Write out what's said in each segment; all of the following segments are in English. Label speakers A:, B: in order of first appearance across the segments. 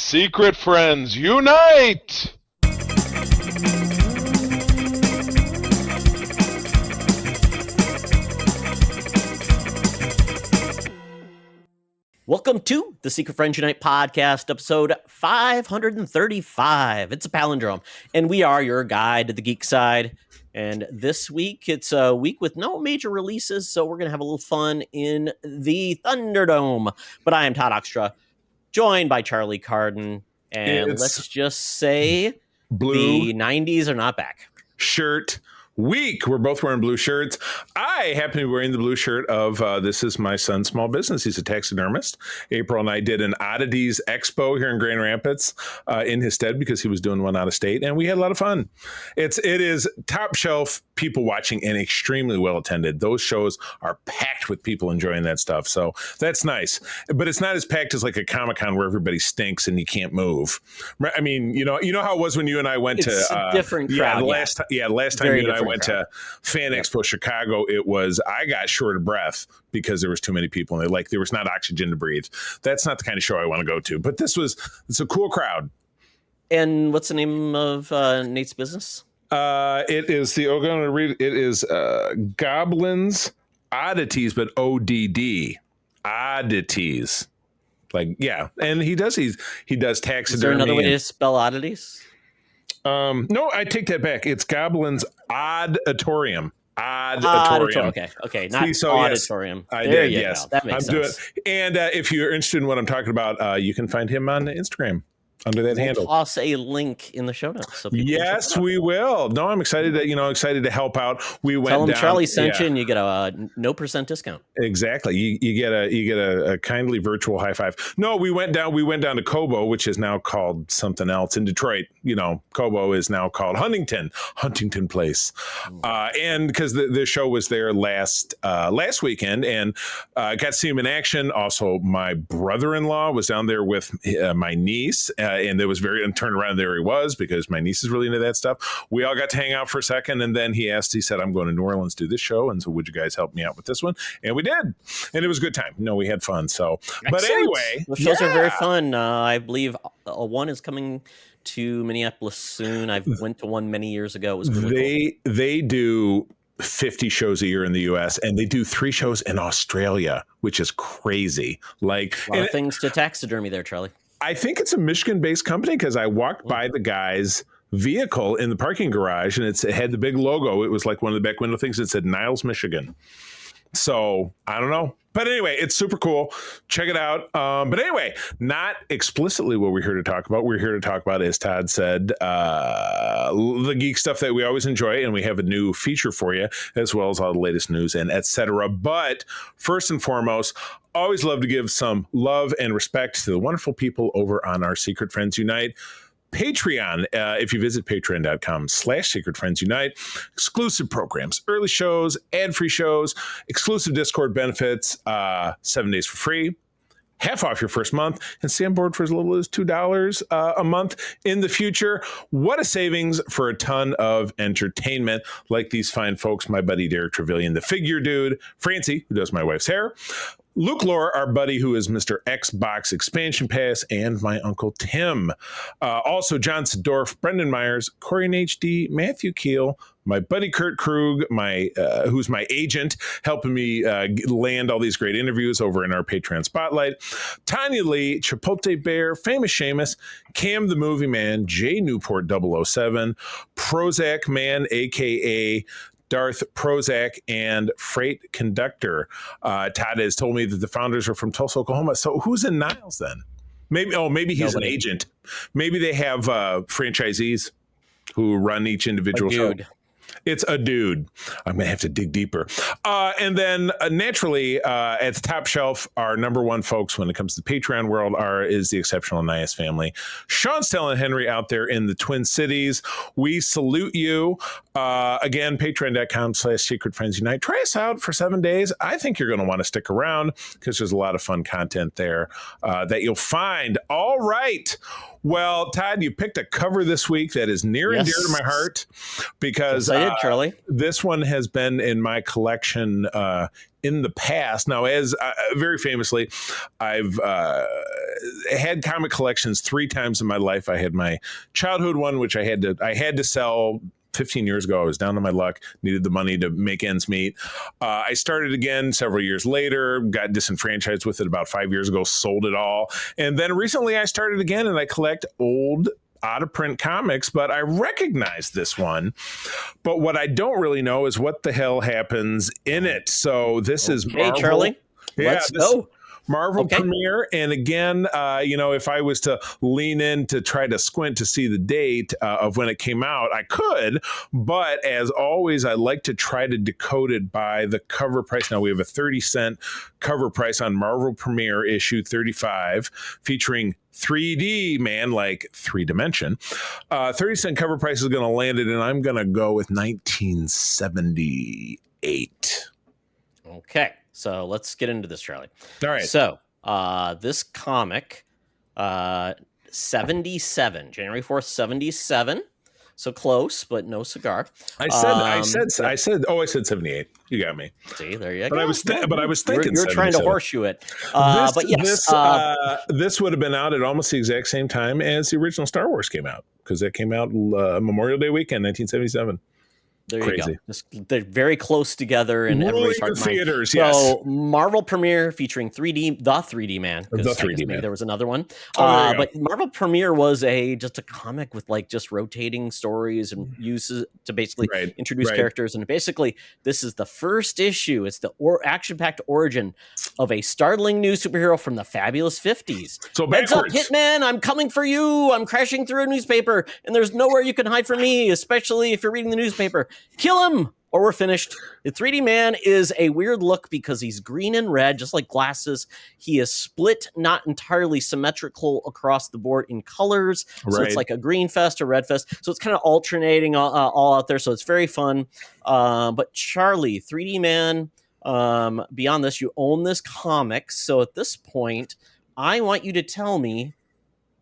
A: Secret Friends, unite!
B: Welcome to the Secret Friends Unite podcast, episode 535. It's a palindrome, and we are your guide to the geek side. And this week, it's a week with no major releases, so we're going to have a little fun in the Thunderdome. But I am Todd Oxtra, joined by Charlie Carden, and let's just say
C: blue
B: the 90s are not back.
C: Shirt week. We're both wearing blue shirts. I happen to be wearing the blue shirt of this is my son's small business. He's a taxidermist. April and I did an oddities expo here in Grand Rapids in his stead because he was doing one out of state, and we had a lot of fun. It is top shelf people watching and extremely well attended. Those shows are packed with people enjoying that stuff, so that's nice. But it's not as packed as like a Comic-Con where everybody stinks and you can't move. I mean, you know how it was when you and I went to
B: a different crowd.
C: Last time you and I went to Fan Expo Chicago, it was I got short of breath because there was too many people and there was not oxygen to breathe. That's not the kind of show I want to go to. But it's a cool crowd.
B: And what's the name of Nate's business?
C: It is I'm going to read. It is Goblins Oddities, but ODD Oddities. And he does taxidermy.
B: Is there another way to spell oddities?
C: No, I take that back. It's Goblins Auditorium. Auditorium.
B: Okay. Not
C: so,
B: auditorium.
C: Yes,
B: there
C: did,
B: you
C: yes.
B: go. That makes sense.
C: And if you're interested in what I'm talking about, you can find him on Instagram under that handle.
B: Toss a link in the show notes. So
C: yes, we will. No, I'm excited to help out. We went
B: Tell them
C: down,
B: Charlie sent you, and you get a no % discount.
C: Exactly. You get a kindly virtual high five. No, we went down to Cobo, which is now called something else in Detroit. Cobo is now called Huntington Place. And because the show was there last weekend, and got to see him in action. Also, my brother-in-law was down there with my niece. And turned around, there he was, because my niece is really into that stuff. We all got to hang out for a second, and then he said, I'm going to New Orleans to do this show, and so would you guys help me out with this one? And we did, and it was a good time. We had fun. So,
B: excellent.
C: But anyway,
B: the shows are very fun. I believe one is coming to Minneapolis soon. I went to one many years ago. It was really cool.
C: They do 50 shows a year in the US, and they do 3 shows in Australia, which is crazy.
B: A lot of things to taxidermy there, Charlie.
C: I think it's a Michigan-based company because I walked by the guy's vehicle in the parking garage, and it had the big logo. It was like one of the back window things that said Niles, Michigan. So I don't know. But anyway, it's super cool. Check it out. But anyway, not explicitly what we're here to talk about. We're here to talk about, as Todd said, the geek stuff that we always enjoy. And we have a new feature for you, as well as all the latest news and et cetera. But first and foremost, always love to give some love and respect to the wonderful people over on our Secret Friends Unite Patreon. If you visit patreon.com/Secret Friends Unite, exclusive programs, early shows, ad-free shows, exclusive Discord benefits, 7 days for free, half off your first month, and stay on board for as little as $2 a month in the future. What a savings for a ton of entertainment, like these fine folks, my buddy Derek Trevelyan, the figure dude, Francie, who does my wife's hair, Luke Lore, our buddy who is Mr. Xbox Expansion Pass, and my Uncle Tim. Also, John Sedorf, Brendan Myers, Corey and HD, Matthew Keel, my buddy Kurt Krug, who's my agent, helping me land all these great interviews over in our Patreon Spotlight. Tanya Lee, Chipotle Bear, Famous Seamus, Cam the Movie Man, Jay Newport 007, Prozac Man, a.k.a. Darth Prozac, and Freight Conductor. Todd has told me that the founders are from Tulsa, Oklahoma. So who's in Niles then? Maybe he's an agent. Maybe they have franchisees who run each individual show. It's a dude. I'm going to have to dig deeper. And then naturally, at the top shelf, our number one folks when it comes to the Patreon world is the exceptional Nias family. Sean, Stella, and Henry out there in the Twin Cities. We salute you. Again, patreon.com/Secret Friends Unite. Try us out for 7 days. I think you're going to want to stick around because there's a lot of fun content there that you'll find. All right. Well, Todd, you picked a cover this week that is near and dear to my heart because
B: Charlie.
C: This one has been in my collection in the past. Now, as very famously, I've had comic collections 3 times in my life. I had my childhood one, which I had to sell 15 years ago. I was down on my luck, needed the money to make ends meet. I started again several years later, got disenfranchised with it about 5 years ago, sold it all. And then recently I started again, and I collect old out of print comics, but I recognize this one. But what I don't really know is what the hell happens in it. So this is Marvel.
B: Charlie, let's go.
C: Marvel premiere. And again, if I was to lean in to try to squint to see the date of when it came out, I could. But as always, I like to try to decode it by the cover price. Now we have a 30-cent cover price on Marvel premiere issue 35, featuring 3D man, like 3D. 30-cent cover price is going to land it, and I'm going to go with 1978.
B: Okay. So let's get into this, Charlie.
C: All right.
B: So this comic, 77, January 4th, 77. So close, but no cigar.
C: I said 78. You got me.
B: See, there you go.
C: But I was thinking
B: you're trying to horseshoe it.
C: This would have been out at almost the exact same time as the original Star Wars came out, because that came out Memorial Day weekend, 1977.
B: There
C: Crazy.
B: you go. They're very close together in everybody's heart and mind.
C: Theaters,
B: so,
C: yes.
B: Marvel premiere featuring 3D, the 3D Man.
C: The 3D Man.
B: There was another one.
C: But
B: Marvel premiere was just a comic with just rotating stories and uses to basically introduce characters. And basically, this is the first issue. It's the action-packed origin of a startling new superhero from the fabulous 50s.
C: So
B: Heads up, Hitman, I'm coming for you. I'm crashing through a newspaper, and there's nowhere you can hide from me, especially if you're reading the newspaper. Kill him or we're finished. The 3D Man is a weird look because he's green and red, just like glasses. He is split, not entirely symmetrical across the board in colors. So it's like a green fest or red fest. So it's kind of alternating all out there. So it's very fun. But Charlie, 3D Man, beyond this, you own this comic. So at this point, I want you to tell me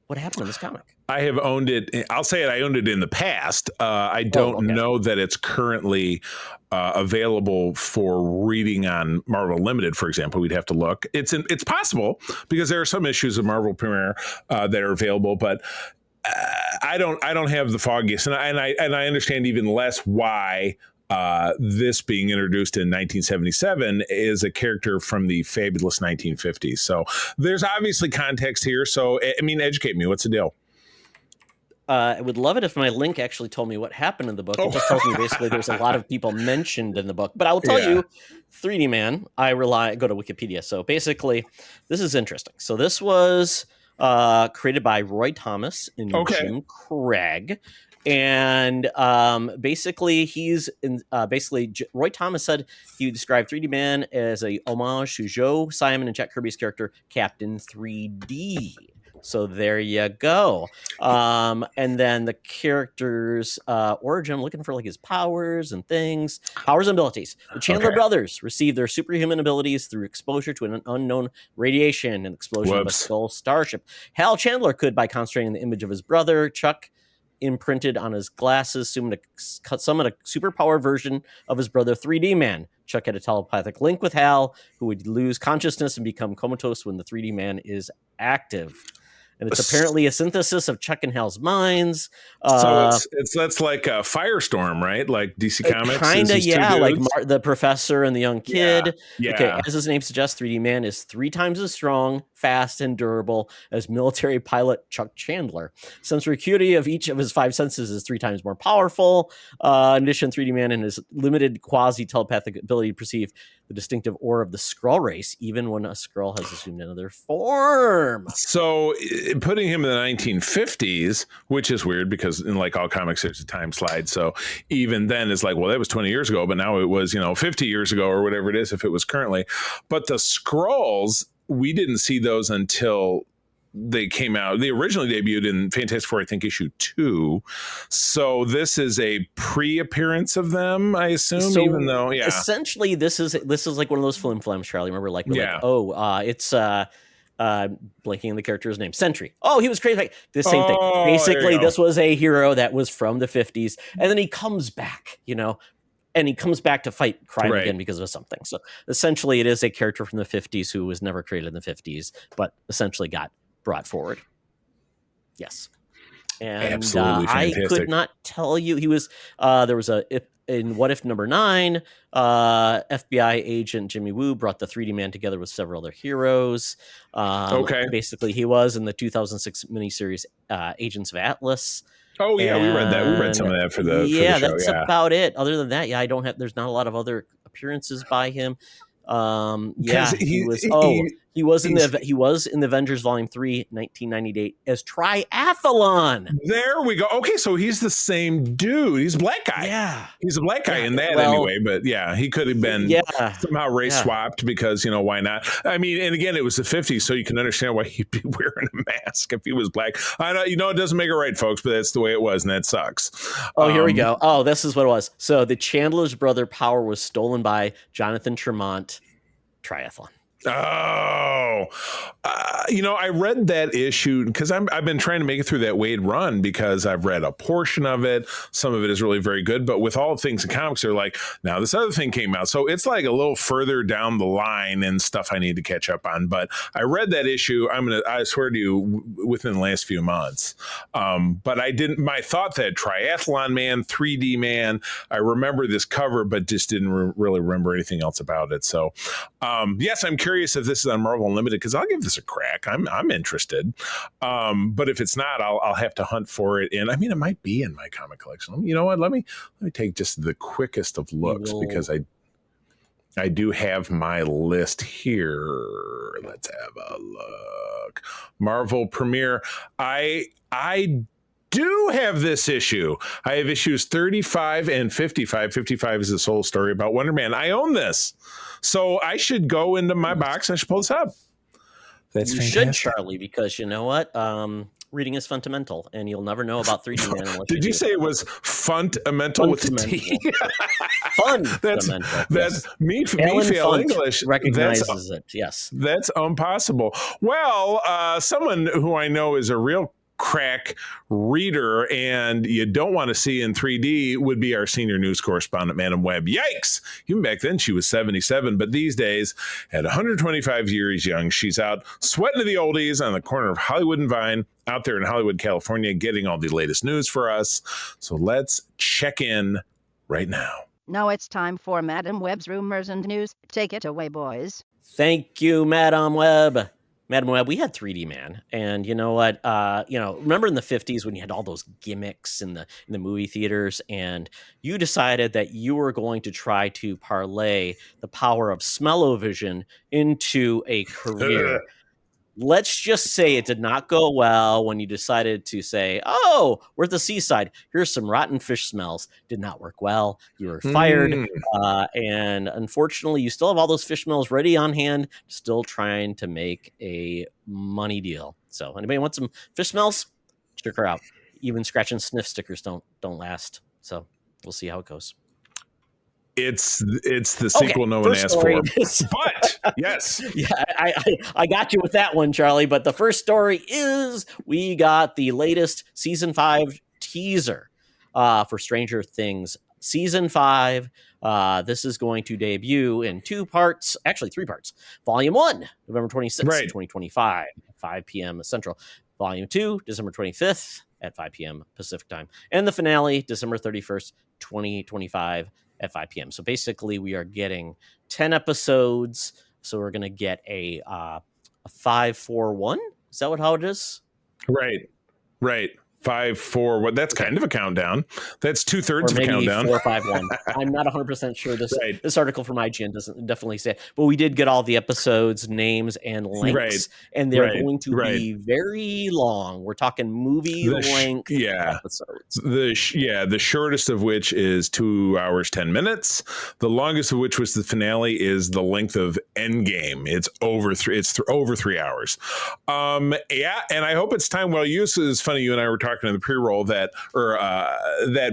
B: what happened in this comic.
C: I have owned it. I'll say it. I owned it in the past. I don't know that it's currently available for reading on Marvel Limited, for example. We'd have to look. It's possible, because there are some issues of Marvel Premiere that are available, but I don't have the foggiest, and I understand even less why this being introduced in 1977 is a character from the fabulous 1950s. So there's obviously context here. So I mean, educate me. What's the deal?
B: I would love it if my link actually told me what happened in the book. It just tells me basically there's a lot of people mentioned in the book. But I will tell you, 3D Man, go to Wikipedia. So basically, this is interesting. So this was created by Roy Thomas and Jim Craig. And basically, Roy Thomas said he described 3D Man as a homage to Joe Simon and Jack Kirby's character, Captain 3D. So there you go. And then the character's origin, I'm looking for his powers and things. Powers and abilities. The Chandler brothers received their superhuman abilities through exposure to an unknown radiation and explosion of a skull starship. Hal Chandler could, by concentrating the image of his brother, Chuck, imprinted on his glasses, summon a superpower version of his brother 3D Man. Chuck had a telepathic link with Hal, who would lose consciousness and become comatose when the 3D Man is active. And it's apparently a synthesis of Chuck and Hal's minds.
C: So that's like a Firestorm, right? Like DC Comics?
B: Kind of, yeah. Like the professor and the young kid.
C: Yeah.
B: Okay, as his name suggests, 3D Man is 3 times as strong, fast, and durable as military pilot Chuck Chandler. Sensory acuity of each of his 5 senses is 3 times more powerful. In addition, 3D Man and his limited quasi-telepathic ability to perceive the distinctive aura of the Skrull race, even when a Skrull has assumed another form.
C: So putting him in the 1950s, which is weird because in like all comics, there's a time slide. So even then it's like, well, that was 20 years ago, but now it was, 50 years ago or whatever it is, if it was currently. But the Skrulls, we didn't see those until they came out. They originally debuted in Fantastic Four, I think, issue 2. So this is a pre-appearance of them, I assume. So even though,
B: essentially, this is like one of those flim flams, Charlie. Remember, it's blanking on the character's name, Sentry. Oh, he was crazy. Like the same thing. Basically, this was a hero that was from the 50s, and then he comes back, and he comes back to fight crime again because of something. So essentially, it is a character from the 50s who was never created in the 50s, but essentially got brought forward. Yes. And
C: Absolutely
B: I
C: fantastic.
B: could not tell you. He was there was in What If number 9, FBI agent Jimmy Woo brought the 3D man together with several other heroes.
C: Okay.
B: Basically, he was in the 2006 miniseries Agents of Atlas.
C: Oh yeah, we read that. We read some of that for the show.
B: That's about it. Other than that, I don't have. There's not a lot of other appearances by him. He was in the Avengers Volume 3, 1998 as Triathlon.
C: There we go. Okay, so he's the same dude. He's a black guy.
B: Yeah.
C: He's a black guy in that anyway, but yeah, he could have been somehow race swapped because, why not? I mean, and again, it was the 50s, so you can understand why he'd be wearing a mask if he was black. I know, it doesn't make it right, folks, but that's the way it was, and that sucks.
B: Oh, here we go. Oh, this is what it was. So the Chandler's brother power was stolen by Jonathan Tremont. Triathlon.
C: Oh, I read that issue because I've been trying to make it through that Wade run because I've read a portion of it. Some of it is really very good, but with all things in comics, they're like, now this other thing came out. So it's like a little further down the line and stuff I need to catch up on. But I read that issue. I swear to you, within the last few months. But I didn't, my thought that Triathlon Man, 3D Man, I remember this cover, but just didn't really remember anything else about it. So, yes, I'm curious if this is on Marvel Unlimited because I'll give this a crack. I'm interested, but if it's not, I'll have to hunt for it. And I mean, it might be in my comic collection. You know what? Let me take just the quickest of looks because I do have my list here. Let's have a look. Marvel Premiere. I do have this issue. I have issues 35 and 55. 55 is this whole story about Wonder Man. I own this. So I should go into my box. I should pull this up. That's
B: you
C: fantastic.
B: should, Charlie, because you know what? Reading is fundamental, and you'll never know about 3D Man unless
C: Did you say it was fundamental with a T?
B: Fundamental.
C: That's me fail English.
B: Recognizes it. Yes.
C: That's impossible. Well, someone who I know is a real crack reader and you don't want to see in 3D would be our senior news correspondent, Madam Webb. Yikes! Even back then she was 77, but these days at 125 years young, she's out sweating to the oldies on the corner of Hollywood and Vine out there in Hollywood, California, getting all the latest news for us. So let's check in right now.
D: Now it's time for Madam Webb's Rumors and News. Take it away, boys.
B: Thank you, Madam Webb. Madam Webb, we had 3D Man, and you know what? Remember in the 50s when you had all those gimmicks in the movie theaters, and you decided that you were going to try to parlay the power of smell-o-vision into a career. Let's just say it did not go well when you decided to say, oh, we're at the seaside. Here's some rotten fish smells. Did not work well. You were fired. And unfortunately, you still have all those fish smells ready on hand, still trying to make a money deal. So anybody want some fish smells? Check her out. Even scratch and sniff stickers don't last. So we'll see how it goes.
C: It's the sequel no one asked for. But yes.
B: Yeah, I got you with that one, Charlie. But the first story is we got the latest season 5 teaser for Stranger Things. Season 5. This is going to debut in 2 parts, actually 3 parts. Volume 1, November 26th, 2025, 5 p.m. Central. Volume 2, December 25th at 5 p.m. Pacific time. And the finale, December 31st, 2025 at 5 p.m. So basically we are getting 10 episodes. So we're going to get a 5-4-1. Is that how it is?
C: Right. 5-4. That's kind of a countdown. That's 2/3 of a countdown.
B: 4-5-1. I'm not 100% sure. This article from IGN doesn't definitely say it, but we did get all the episodes, names, and links, and they're going to be very long. We're talking movie length episodes.
C: The shortest of which is 2 hours 10 minutes. The longest of which was the finale is the length of Endgame. It's over 3 hours. And I hope it's time well used. It's funny, you and I were talking in the pre-roll that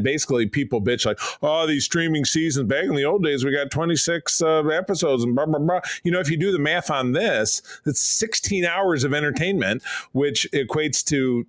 C: basically people bitch like, oh, these streaming seasons back in the old days, we got 26 episodes and blah, blah, blah. If you do the math on this, it's 16 hours of entertainment, which equates to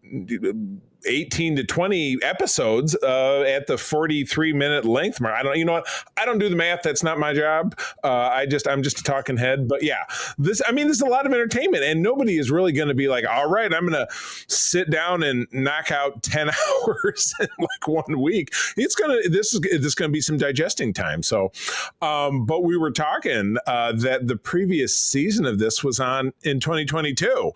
C: 18 to 20 episodes at the 43-minute length mark. I don't, you know what? I don't do the math. That's not my job. I'm just a talking head. But yeah, this is a lot of entertainment, and nobody is really going to be like, all right, I'm going to sit down and knock out 10 hours in like 1 week. This is going to be some digesting time. So, but we were talking that the previous season of this was on in 2022.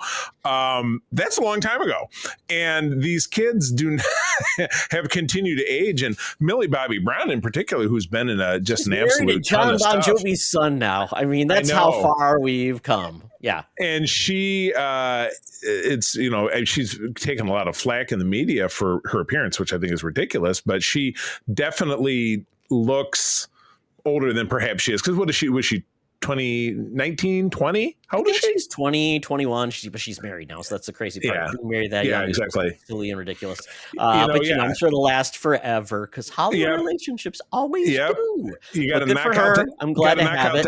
C: That's a long time ago. And these kids do not have continued to age. And Millie Bobby Brown in particular, who's been in an absolute
B: John
C: ton
B: Bon
C: of stuff.
B: Jovi's son now. I mean, that's how far we've come. Yeah.
C: And she, she's taken a lot of flack in the media for her appearance, which I think is ridiculous, but she definitely looks older than perhaps she is. Because was she 19, 20? How old is she?
B: She's 20, 21, but she's married now, so that's the crazy part.
C: Yeah.
B: Being married that young
C: exactly.
B: is silly and ridiculous. I'm sure it'll last forever because Hollywood relationships always do.
C: You got to
B: knock out her. I'm glad to have it.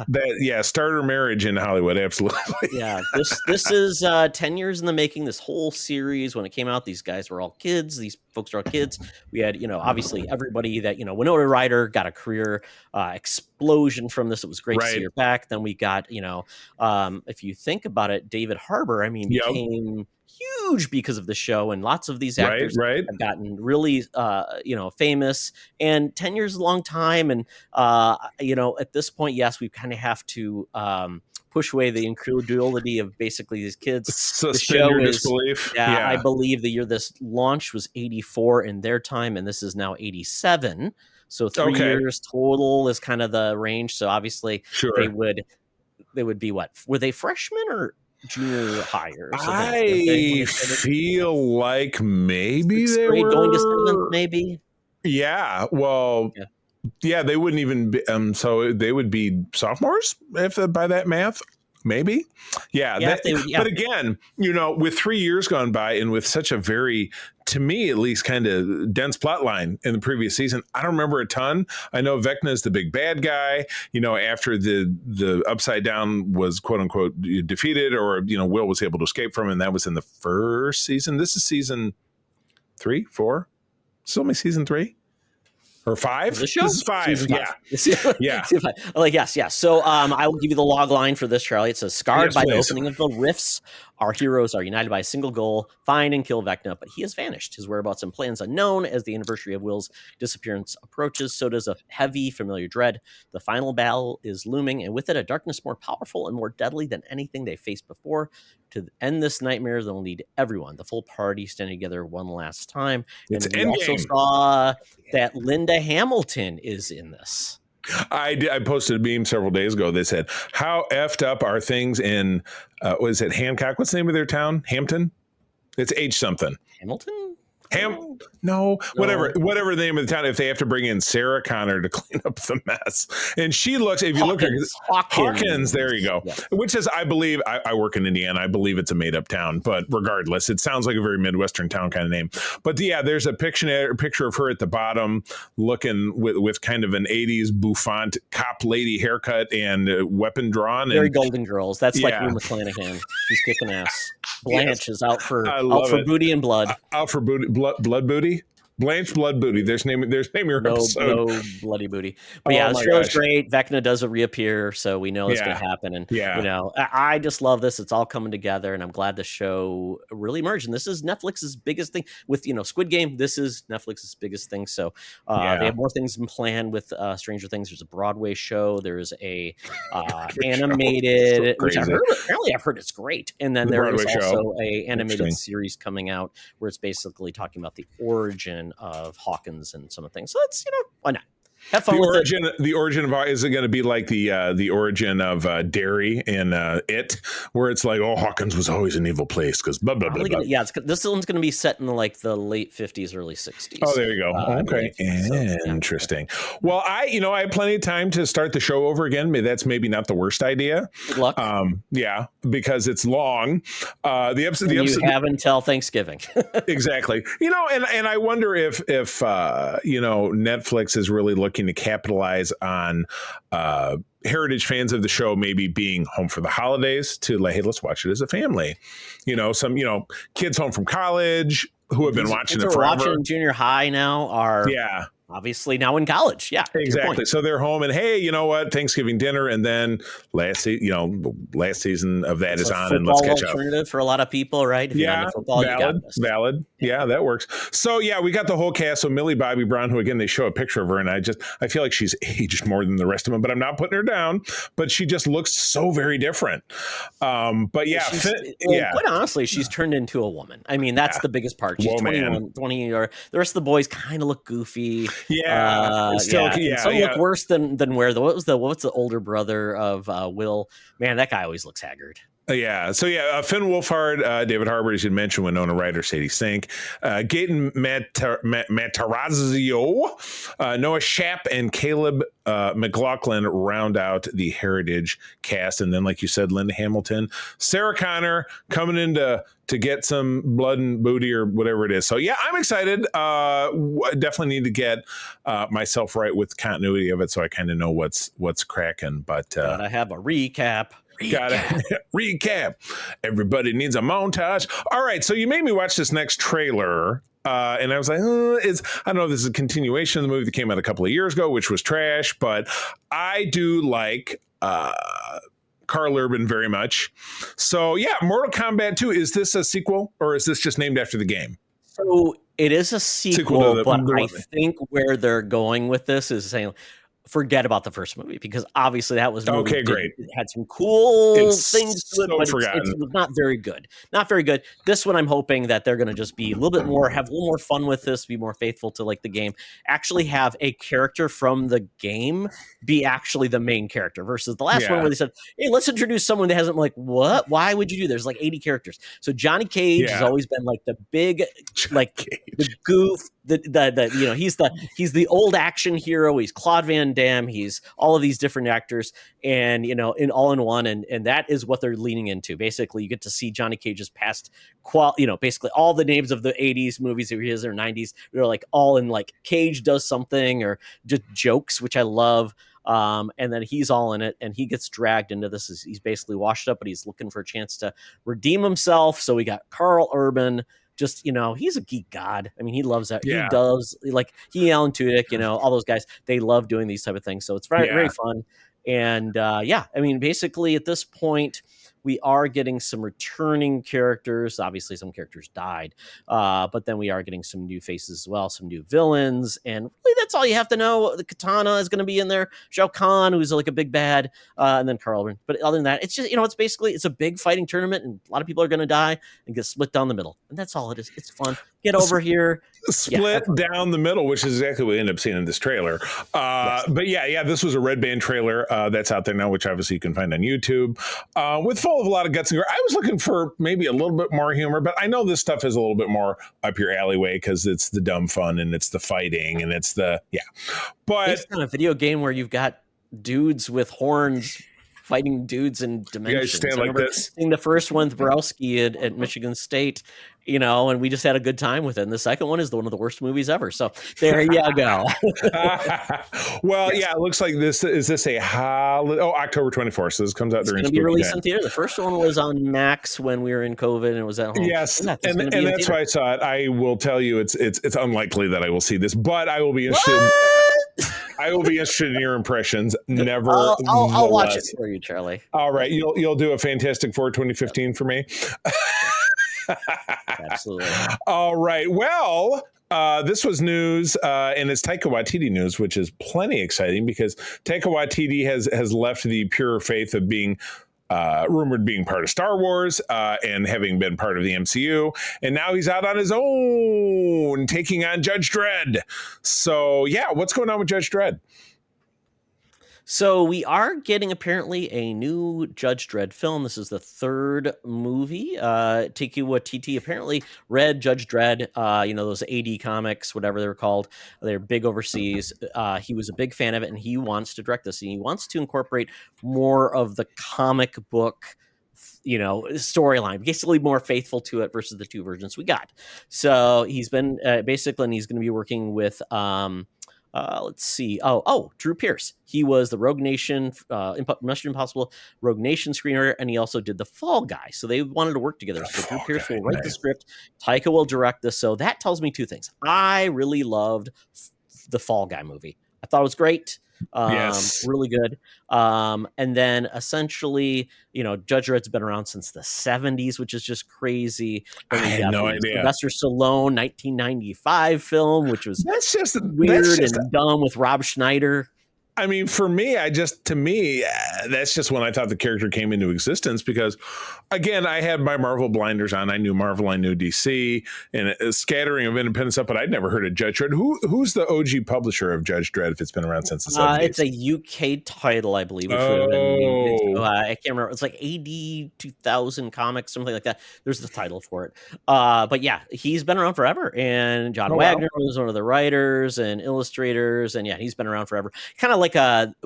C: But starter marriage in Hollywood, absolutely.
B: Yeah, this is 10 years in the making. This whole series, when it came out, these guys were all kids. These folks are all kids. We had, obviously everybody that, Winona Ryder got a career explosion from this. It was great to see her back. Then we got, if you think about it, David Harbour, became huge because of the show, and lots of these actors have gotten really, famous. And 10 years is a long time. And, at this point, yes, we kind of have to push away the incredulity of basically these kids.
C: Suspend your disbelief.
B: Yeah, I believe the year this launched was 84 in their time, and this is now 87. So 3 years total is kind of the range. So obviously they would be what? Were they freshmen or junior high?
C: I feel like maybe they were
B: going to seventh, maybe.
C: Yeah. Well, yeah, they wouldn't even be. So they would be sophomores if by that math. Maybe. But again, with 3 years gone by and with such a very, to me at least, kind of dense plot line in the previous season, I don't remember a ton. I know Vecna is the big bad guy, after the Upside Down was quote unquote defeated, or, Will was able to escape from, and that was in the first season. This is season 3, 4. It's only season 3. Or 5?
B: The show?
C: This is 5. Yeah.
B: Yes. So I will give you the log line for this, Charlie. It says, scarred by the opening of the rifts, our heroes are united by a single goal, find and kill Vecna, but he has vanished. His whereabouts and plans unknown. As the anniversary of Will's disappearance approaches, so does a heavy, familiar dread. The final battle is looming, and with it, a darkness more powerful and more deadly than anything they faced before. To end this nightmare, they'll need everyone, the full party, standing together one last time. And we also saw that Linda Hamilton is in this.
C: I posted a meme several days ago. They said, how effed up are things in, was it Hancock? What's the name of their town? Hampton? It's H something.
B: Hamilton?
C: Whatever the name of the town, if they have to bring in Sarah Connor to clean up the mess. And she looks, if you look at Hawkins, there you go. Yeah. Which is, I believe, I work in Indiana. I believe it's a made up town, but regardless, it sounds like a very Midwestern town kind of name. But yeah, there's a picture of her at the bottom looking with kind of an 80s bouffant cop lady haircut and weapon drawn.
B: Very Golden Girls. That's like Rue McClanahan. She's kicking ass. Blanche is out for booty and blood.
C: Out for blood booty. Blanche Blood Booty. There's name your episode.
B: No bloody booty. But the show is great. Vecna does reappear, so we know it's going to happen. And I just love this. It's all coming together, and I'm glad the show really emerged. And this is Netflix's biggest thing with Squid Game. This is Netflix's biggest thing. So they have more things in plan with Stranger Things. There's a Broadway show. There's a animated, which I've heard it's great. And then there is also a animated series coming out where it's basically talking about the origin of Hawkins and some of the things. So it's, why not? Have fun with it.
C: The origin of, is it going to be like the origin of Derry in It, where it's like, Hawkins was always an evil place because blah blah blah.
B: This one's going to be set in the late 50s, early 60s.
C: Oh, there you go. Okay, interesting. Well, I had plenty of time to start the show over again. That's maybe not the worst idea.
B: Good luck.
C: Because it's long. The episode
B: you have until Thanksgiving.
C: Exactly. And I wonder if Netflix is really looking to capitalize on heritage fans of the show maybe being home for the holidays to hey, let's watch it as a family. Some kids home from college, who have been
B: These
C: watching
B: kids
C: it
B: who are
C: forever.
B: watching junior high now are
C: Yeah.
B: obviously now in college. Yeah, to your
C: Exactly.
B: point.
C: So they're home, and hey, you know what? Thanksgiving dinner, and then last season of that
B: It's
C: is
B: a
C: on, and let's
B: football
C: catch up.
B: alternative for a lot of people, right? If you're
C: Yeah,
B: into football, you got this.
C: valid. Yeah, that works. So yeah, we got the whole cast. So Millie Bobby Brown, who again they show a picture of her, and I feel like she's aged more than the rest of them, but I'm not putting her down. But she just looks so very different. But yeah,
B: Quite honestly, she's turned into a woman. I mean, that's the biggest part. She's 21, 20, or the rest of the boys kind of look goofy.
C: Yeah,
B: Some look worse than where what's the older brother of Will? Man, that guy always looks haggard.
C: Yeah. So Finn Wolfhard, David Harbour, as you mentioned, Winona Ryder, Sadie Sink, Gaten Matarazzo, Noah Shapp, and Caleb McLaughlin round out the Heritage cast, and then, like you said, Linda Hamilton, Sarah Connor coming in to get some blood and booty or whatever it is. So yeah, I'm excited. Definitely need to get myself right with continuity of it, so I kind of know what's cracking. But
B: gotta have a recap.
C: Gotta recap. Everybody needs a montage. All right, so you made me watch this next trailer, and I was like, I don't know if this is a continuation of the movie that came out a couple of years ago, which was trash, but I do like Carl Urban very much. So yeah, Mortal Kombat 2, is this a sequel, or is this just named after the game?
B: So it is a sequel, but I think where they're going with this is saying, forget about the first movie, because obviously that was
C: okay. Great.
B: It had some cool things to it, but it was not very good. Not very good. This one, I'm hoping that they're going to just be a little bit more, have a little more fun with this, be more faithful to like the game. Actually, have a character from the game be actually the main character versus the last one where they said, "Hey, let's introduce someone that hasn't like what? Why would you do?" There's like 80 characters. So Johnny Cage has always been like the big, the goof. He's the old action hero. He's Claude Van Damme. He's all of these different actors, and in all in one, and that is what they're leaning into. Basically, you get to see Johnny Cage's past basically all the names of the 80s movies or his or 90s. They're like all in like Cage does something or just jokes, which I love. And then he's all in it, and he gets dragged into this. He's basically washed up, but he's looking for a chance to redeem himself. So we got Carl Urban. Just, he's a geek god. I mean, he loves that. Yeah. He does, like, Alan Tudyk, all those guys, they love doing these type of things. So it's very, very fun. And I mean, basically at this point, we are getting some returning characters. Obviously, some characters died, but then we are getting some new faces as well, some new villains. And really, that's all you have to know. The Katana is going to be in there. Shao Kahn, who's like a big bad, and then Carl Urban. But other than that, it's just, it's basically, it's a big fighting tournament, and a lot of people are going to die and get split down the middle. And that's all it is. It's fun. Get over here.
C: Split down the middle, which is exactly what we end up seeing in this trailer. But this was a Red Band trailer that's out there now, which obviously you can find on YouTube, with full of a lot of guts and gore. I was looking for maybe a little bit more humor, but I know this stuff is a little bit more up your alleyway because it's the dumb fun and it's the fighting and it's the But
B: it's kind of video game where you've got dudes with horns fighting dudes in dimensions.
C: You guys stand like this.
B: Seeing the first one, Borowski at Michigan State, and we just had a good time with it. And the second one is one of the worst movies ever. So there you go.
C: Well, it looks like this a October 24th. So this comes out during.
B: It's going to be released in theater. The first one was on Max when we were in COVID, and it was at home.
C: Yes, and that's why I saw it. I will tell you, it's unlikely that I will see this, but I will be interested. I will be interested in your impressions.
B: I'll watch it for you, Charlie.
C: All right, you'll do a Fantastic Four 2015 for me.
B: Absolutely.
C: All right. Well, this was news, and it's Taika Waititi news, which is plenty exciting because Taika Waititi has left the pure faith of being rumored being part of Star Wars and having been part of the MCU, and now he's out on his own, taking on Judge Dredd. So, what's going on with Judge Dredd?
B: So we are getting apparently a new Judge Dredd film. This is the third movie. Taika Waititi apparently read Judge Dredd, those AD comics, whatever they were called. They're big overseas. He was a big fan of it, and he wants to direct this. And he wants to incorporate more of the comic book storyline, basically more faithful to it versus the two versions we got. So he's been basically, and he's going to be working with Let's see. Drew Pearce. He was the Rogue Nation, Mission Impossible Rogue Nation screenwriter, and he also did The Fall Guy. So they wanted to work together. So Drew Pearce will write the script. Taika will direct this. So that tells me two things. I really loved the Fall Guy movie. I thought it was great.
C: Yes.
B: Really good. And then essentially, Judge Dredd's been around since the 70s, which is just crazy.
C: I had no idea.
B: Sylvester Stallone 1995 film, which was
C: weird
B: and dumb with Rob Schneider.
C: I mean, for me, to me, that's just when I thought the character came into existence because, again, I had my Marvel blinders on. I knew Marvel, I knew DC, and a scattering of independent stuff, but I'd never heard of Judge Dredd. Who's the OG publisher of Judge Dredd if it's been around since the 70s?
B: It's a UK title, I believe. I can't remember. It's like AD 2000 Comics, something like that. There's the title for it. But yeah, he's been around forever. And John Wagner was one of the writers and illustrators. And yeah, he's been around forever. Kind of like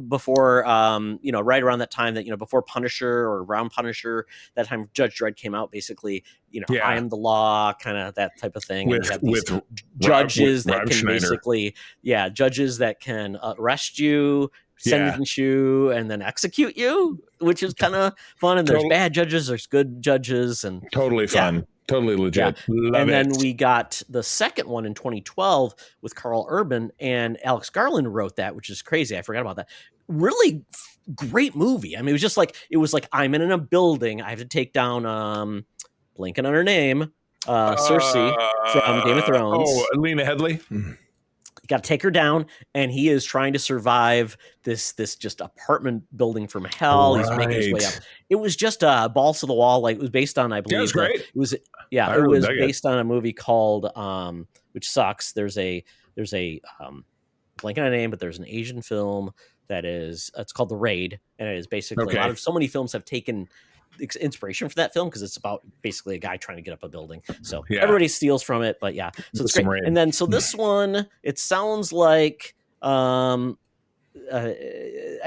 B: before, right around that time that, before Punisher or around Punisher, that time Judge Dredd came out, basically, I am the law, kind of that type of thing.
C: With
B: judges
C: Rob
B: that can
C: Schneider.
B: basically, judges that can arrest you, sentence you, and then execute you, which is kind of fun. And there's bad judges, there's good judges, and
C: totally fun. Yeah. Totally legit.
B: Yeah. And then we got the second one in 2012 with Carl Urban, and Alex Garland wrote that, which is crazy. I forgot about that. Really great movie. I mean, it was like I'm in a building. I have to take down blanking on her name, Cersei from Game of Thrones.
C: Oh, Lena Headey.
B: You got to take her down, and he is trying to survive this just apartment building from hell. Right. He's making his way up. It was just balls to the wall. Like, it was based on, I believe,
C: it was great.
B: It was based on a movie called which sucks. There's a blanking on a name, but there's an Asian film that is it's called The Raid, and it is basically so many films have taken inspiration for that film because it's about basically a guy trying to get up a building. So everybody steals from it, but so it's great. Rain. And then so this one, it sounds like I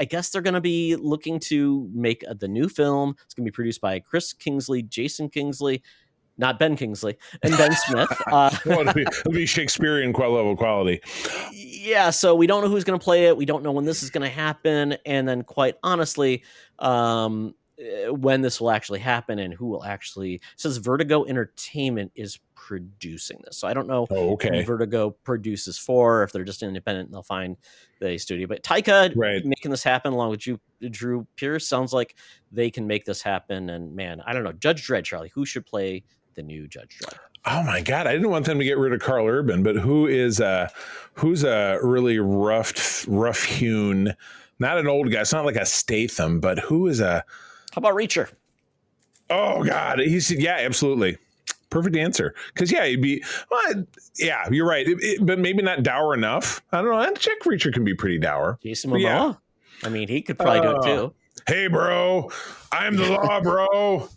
B: guess they're going to be looking to make the new film. It's going to be produced by Chris Kingsley, Jason Kingsley, not Ben Kingsley, and Ben Smith.
C: It'll be Shakespearean level quality.
B: Yeah, so we don't know who's going to play it. We don't know when this is going to happen. And then quite honestly, when this will actually happen and who will actually, it says Vertigo Entertainment is producing this. So I don't know who Vertigo produces for, if they're just independent and they'll find the studio. But Taika making this happen along with Drew Pearce sounds like they can make this happen. And man, I don't know. Judge Dredd, Charlie, who should play the new Judge Dredd?
C: Oh my God. I didn't want them to get rid of Carl Urban, but who's a really rough hewn, not an old guy. It's not like a Statham, but who is a,
B: how about Reacher?
C: Oh God, absolutely, perfect answer. Because he'd be, you're right, but maybe not dour enough. I don't know. Jack Reacher can be pretty dour.
B: Jason Momoa. I mean, he could probably do it too.
C: Hey, bro, I'm the law, bro.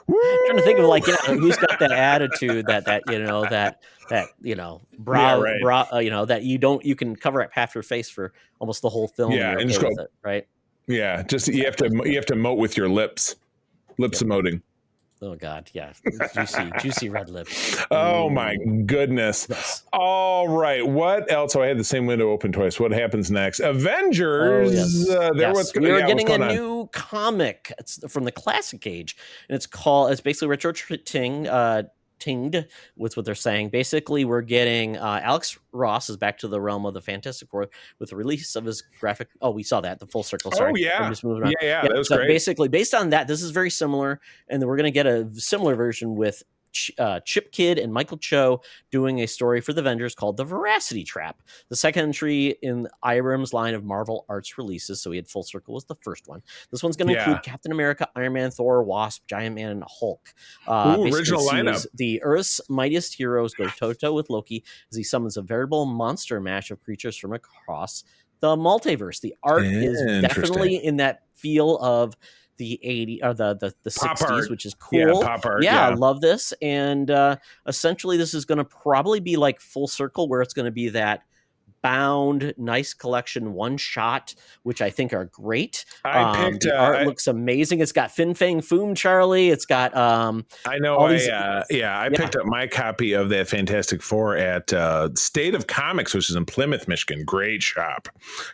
B: I'm trying to think of who's got that attitude that brow, that you can cover up half your face for almost the whole film.
C: Yeah, and just go,
B: right.
C: Yeah, just you have to emote with your lips emoting.
B: Oh God, yeah, juicy red lips.
C: Oh my goodness! Yes. All right, what else? So I had the same window open twice. What happens next? Avengers.
B: We're getting a new comic. It's from the Classic Age, and it's basically tinged with what they're saying. Basically, we're getting Alex Ross is back to the realm of the Fantastic Four with the release of his graphic. Oh, we saw that, the full circle. Sorry.
C: Oh yeah,
B: I'm just moving on.
C: Yeah, that was great.
B: Basically, based on that, this is very similar, and then we're going to get a similar version with Chip Kidd and Michael Cho doing a story for the Avengers called The Veracity Trap, the second entry in Iram's line of Marvel Arts releases. So we had Full Circle was the first one. This one's going to include Captain America, Iron Man, Thor, Wasp, Giant Man, and Hulk.
C: Original lineup.
B: The Earth's mightiest heroes go toe-to-toe with Loki as he summons a veritable monster mash of creatures from across the multiverse. The art is definitely in that feel of the 80s or the 60s art, which is cool.
C: Pop art,
B: I love this. And essentially this is going to probably be like Full Circle, where it's going to be that bound, nice collection, one shot, which I think are great.
C: I picked.
B: The art looks amazing. It's got Fin Fang Foom Charlie. It's got
C: I know.
B: all these.
C: I picked up my copy of that Fantastic Four at State of Comics, which is in Plymouth, Michigan. Great shop,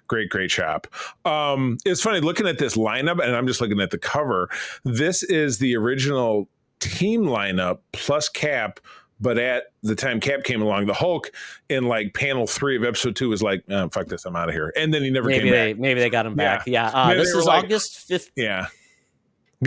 C: great shop. It's funny looking at this lineup, and I'm just looking at the cover. This is the original team lineup plus Cap. But at the time Cap came along, the Hulk in like panel 3 of episode 2 was like, oh, fuck this, I'm out of here. And then he never came back.
B: Maybe they got him back. Yeah. This is like, August 5th.
C: Yeah.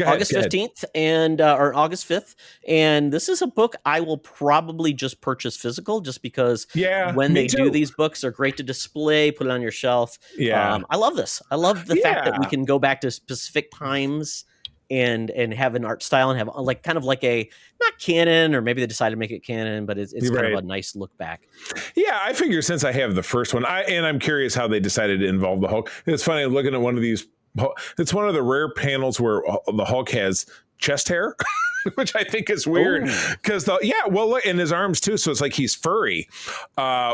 B: August 15th and or August 5th. And this is a book I will probably just purchase physical just because when they do these books, they're great to display, put it on your shelf.
C: Yeah.
B: I love this. I love the fact that we can go back to specific times and have an art style and have like kind of like a not canon, or maybe they decided to make it canon, but it's kind of a nice look back.
C: Yeah, I figure since I have the first one, I'm curious how they decided to involve the Hulk. It's funny looking at one of these. It's one of the rare panels where the Hulk has chest hair, which I think is weird because look, and his arms too. So it's like he's furry,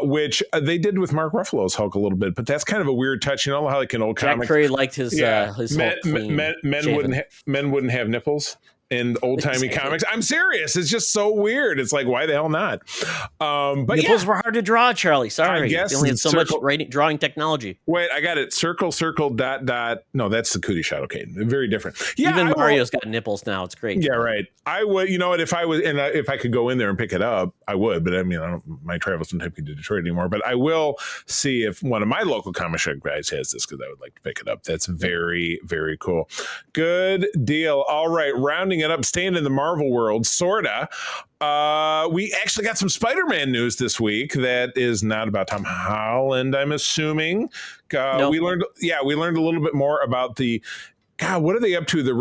C: which they did with Mark Ruffalo's Hulk a little bit, but that's kind of a weird touch. You know how like in old comics,
B: Jack Curry liked his Hulk
C: men wouldn't have nipples in old timey comics. I'm serious. It's just so weird. It's like, why the hell not? But
B: nipples were hard to draw, Charlie. Sorry.
C: I guess
B: they only had so much drawing technology.
C: Wait, I got it. Circle, dot. No, that's the cootie shot. Okay. Very different. Yeah.
B: Even Mario's got nipples now. It's great.
C: Yeah, right. I would, you know what, if I could go in there and pick it up, I would, but I mean, my travels don't take me to Detroit anymore, but I will see if one of my local comic shop guys has this because I would like to pick it up. That's very, very cool. Good deal. All right. Rounding it up, staying in the Marvel world, sorta. We actually got some Spider-Man news this week that is not about Tom Holland, I'm assuming.
B: Nope.
C: We learned a little bit more about what are they up to? The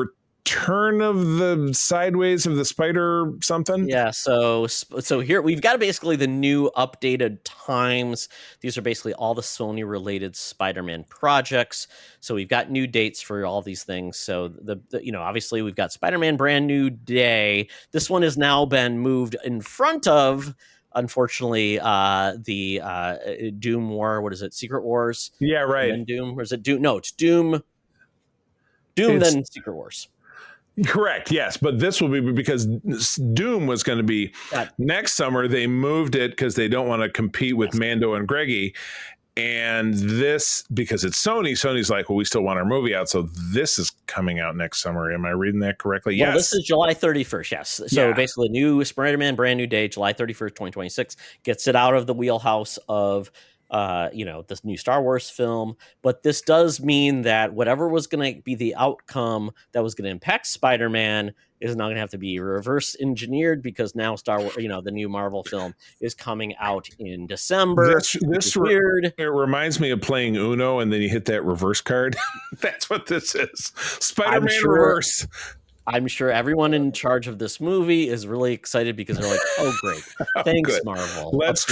C: return of the Sideways of the Spider something?
B: Yeah, so here we've got basically the new updated times. These are basically all the Sony related Spider-Man projects. So we've got new dates for all these things. So the obviously we've got Spider-Man Brand New Day. This one has now been moved in front of, unfortunately, the Doom War. What is it? Secret Wars?
C: Yeah, right.
B: And then Doom, or is it Doom? No, it's Doom. Then Secret Wars.
C: Correct. Yes. But this will be because Doom was going to be next summer. They moved it because they don't want to compete with Mando and Greggy. And this, because it's Sony's like, well, we still want our movie out. So this is coming out next summer. Am I reading that correctly?
B: Well,
C: yes.
B: This is July 31st. Yes. So basically, new Spider-Man Brand New Day, July 31st, 2026, gets it out of the wheelhouse of this new Star Wars film. But this does mean that whatever was going to be the outcome that was going to impact Spider-Man is not going to have to be reverse engineered because now Star Wars, the new Marvel film is coming out in December. This weird.
C: It reminds me of playing Uno and then you hit that reverse card. That's what this is. Spider-Man reverse.
B: I'm sure everyone in charge of this movie is really excited because they're like, "Oh, great! Thanks, Marvel.
C: Let's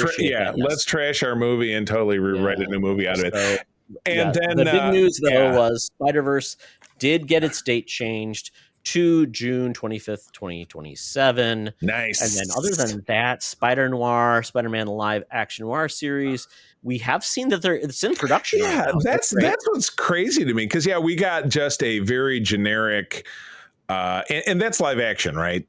C: trash our movie and totally rewrite a new movie out of it." And then
B: the big news though was Spider-Verse did get its date changed to June 25th, 2027.
C: Nice.
B: And then other than that, Spider-Noir, Spider-Man live action noir series, we have seen that it's in production.
C: Yeah,
B: right now.
C: that's what's crazy to me because we got just a very generic. And that's live action, right?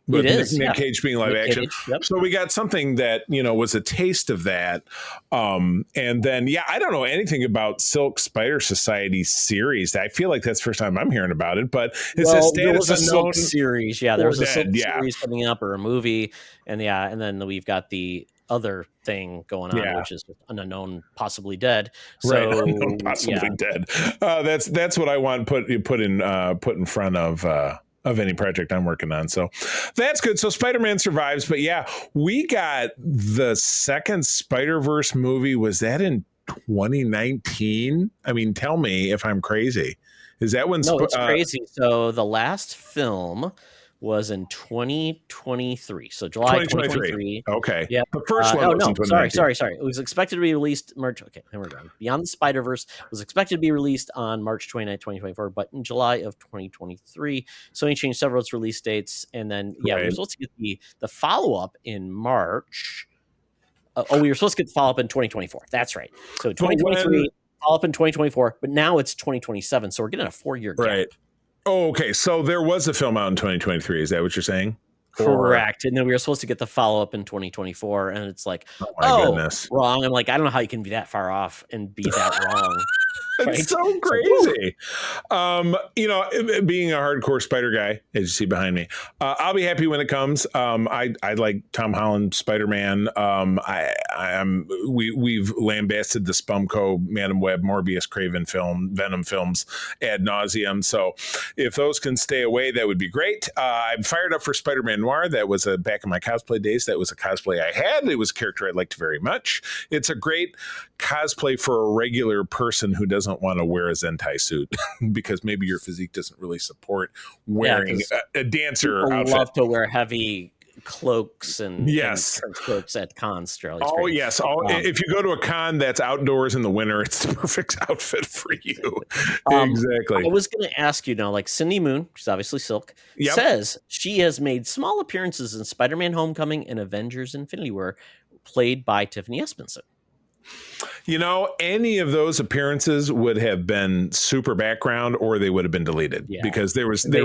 C: With
B: it is.
C: Nick Cage being live action. So we got something that, was a taste of that. And then, I don't know anything about Silk Spider Society series. I feel like that's the first time I'm hearing about it, but it's
B: there was a Silk series. Yeah, there was a Silk series coming up or a movie. And and then we've got the other thing going on, which is an unknown, possibly dead. So
C: right. Possibly dead. That's what I want put in front of any project I'm working on. So that's good. So Spider-Man survives, but we got the second Spider-Verse movie. Was that in 2019? I mean, tell me if I'm crazy. Is that when?
B: No, it's crazy. So the last film was in 2023. So July 2023.
C: Okay.
B: Yeah.
C: The first one.
B: Sorry. It was expected to be released March. Okay, here we go. Beyond the Spider-Verse was expected to be released on March 29, 2024, but in July of 2023. Sony changed several of its release dates. And then, we were supposed to get the follow-up in March. we were supposed to get the follow-up in 2024. That's right. So
C: But
B: 2023, follow-up in 2024, but now it's 2027. So we're getting a 4-year gap.
C: Right. Oh, okay. So there was a film out in 2023. Is that what you're saying?
B: Correct. And then we were supposed to get the follow-up in 2024. And it's like,
C: Oh my goodness.
B: wrong. I'm like, I don't know how you can be that far off and be that wrong.
C: It's
B: Right?
C: so crazy. Being a hardcore Spider guy, as you see behind me, I'll be happy when it comes. I like Tom Holland Spider-Man. We've lambasted the Spumco, Madam Web, Morbius, Craven Venom films ad nauseum. So if those can stay away, that would be great. I'm fired up for Spider-Man Noir. That was back in my cosplay days. That was a cosplay I had. It was a character I liked very much. It's a great cosplay for a regular person who doesn't want to wear a Zentai suit because maybe your physique doesn't really support wearing a dancer outfit.
B: Love to wear heavy cloaks and
C: yes,
B: and cloaks at cons. Charlie.
C: Oh yes, if you go to a con that's outdoors in the winter, it's the perfect outfit for you. Exactly.
B: I was going to ask you now, like Cindy Moon, she's obviously Silk, says she has made small appearances in Spider-Man: Homecoming and Avengers: Infinity War, played by Tiffany Espenson.
C: Any of those appearances would have been super background, or they would have been deleted because there was no.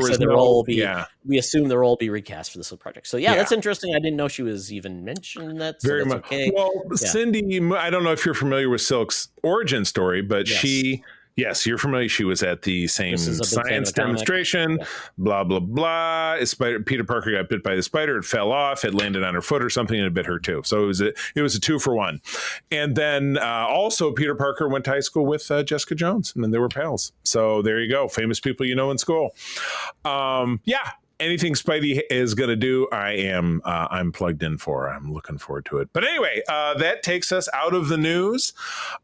B: We assume the role be recast for this project. So that's interesting. I didn't know she was even mentioned in that. So very much. Okay.
C: Well, Cindy, I don't know if you're familiar with Silk's origin story, but she. Yes, you're familiar. She was at the same science demonstration, blah, blah, blah. Peter Parker got bit by the spider. It fell off. It landed on her foot or something, and it bit her too. So it was a 2-for-1. And then also Peter Parker went to high school with Jessica Jones, and they were pals. So there you go. Famous people you know in school. Anything Spidey is going to do, I'm plugged in for. I'm looking forward to it. But anyway, that takes us out of the news.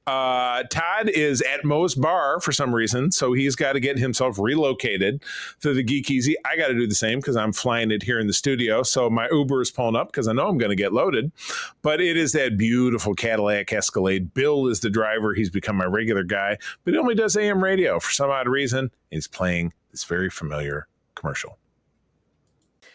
C: Todd is at Moe's Bar for some reason, so he's got to get himself relocated to the Geek Easy. I got to do the same because I'm flying it here in the studio. So my Uber is pulling up because I know I'm going to get loaded. But it is that beautiful Cadillac Escalade. Bill is the driver. He's become my regular guy, but he only does AM radio for some odd reason. He's playing this very familiar commercial.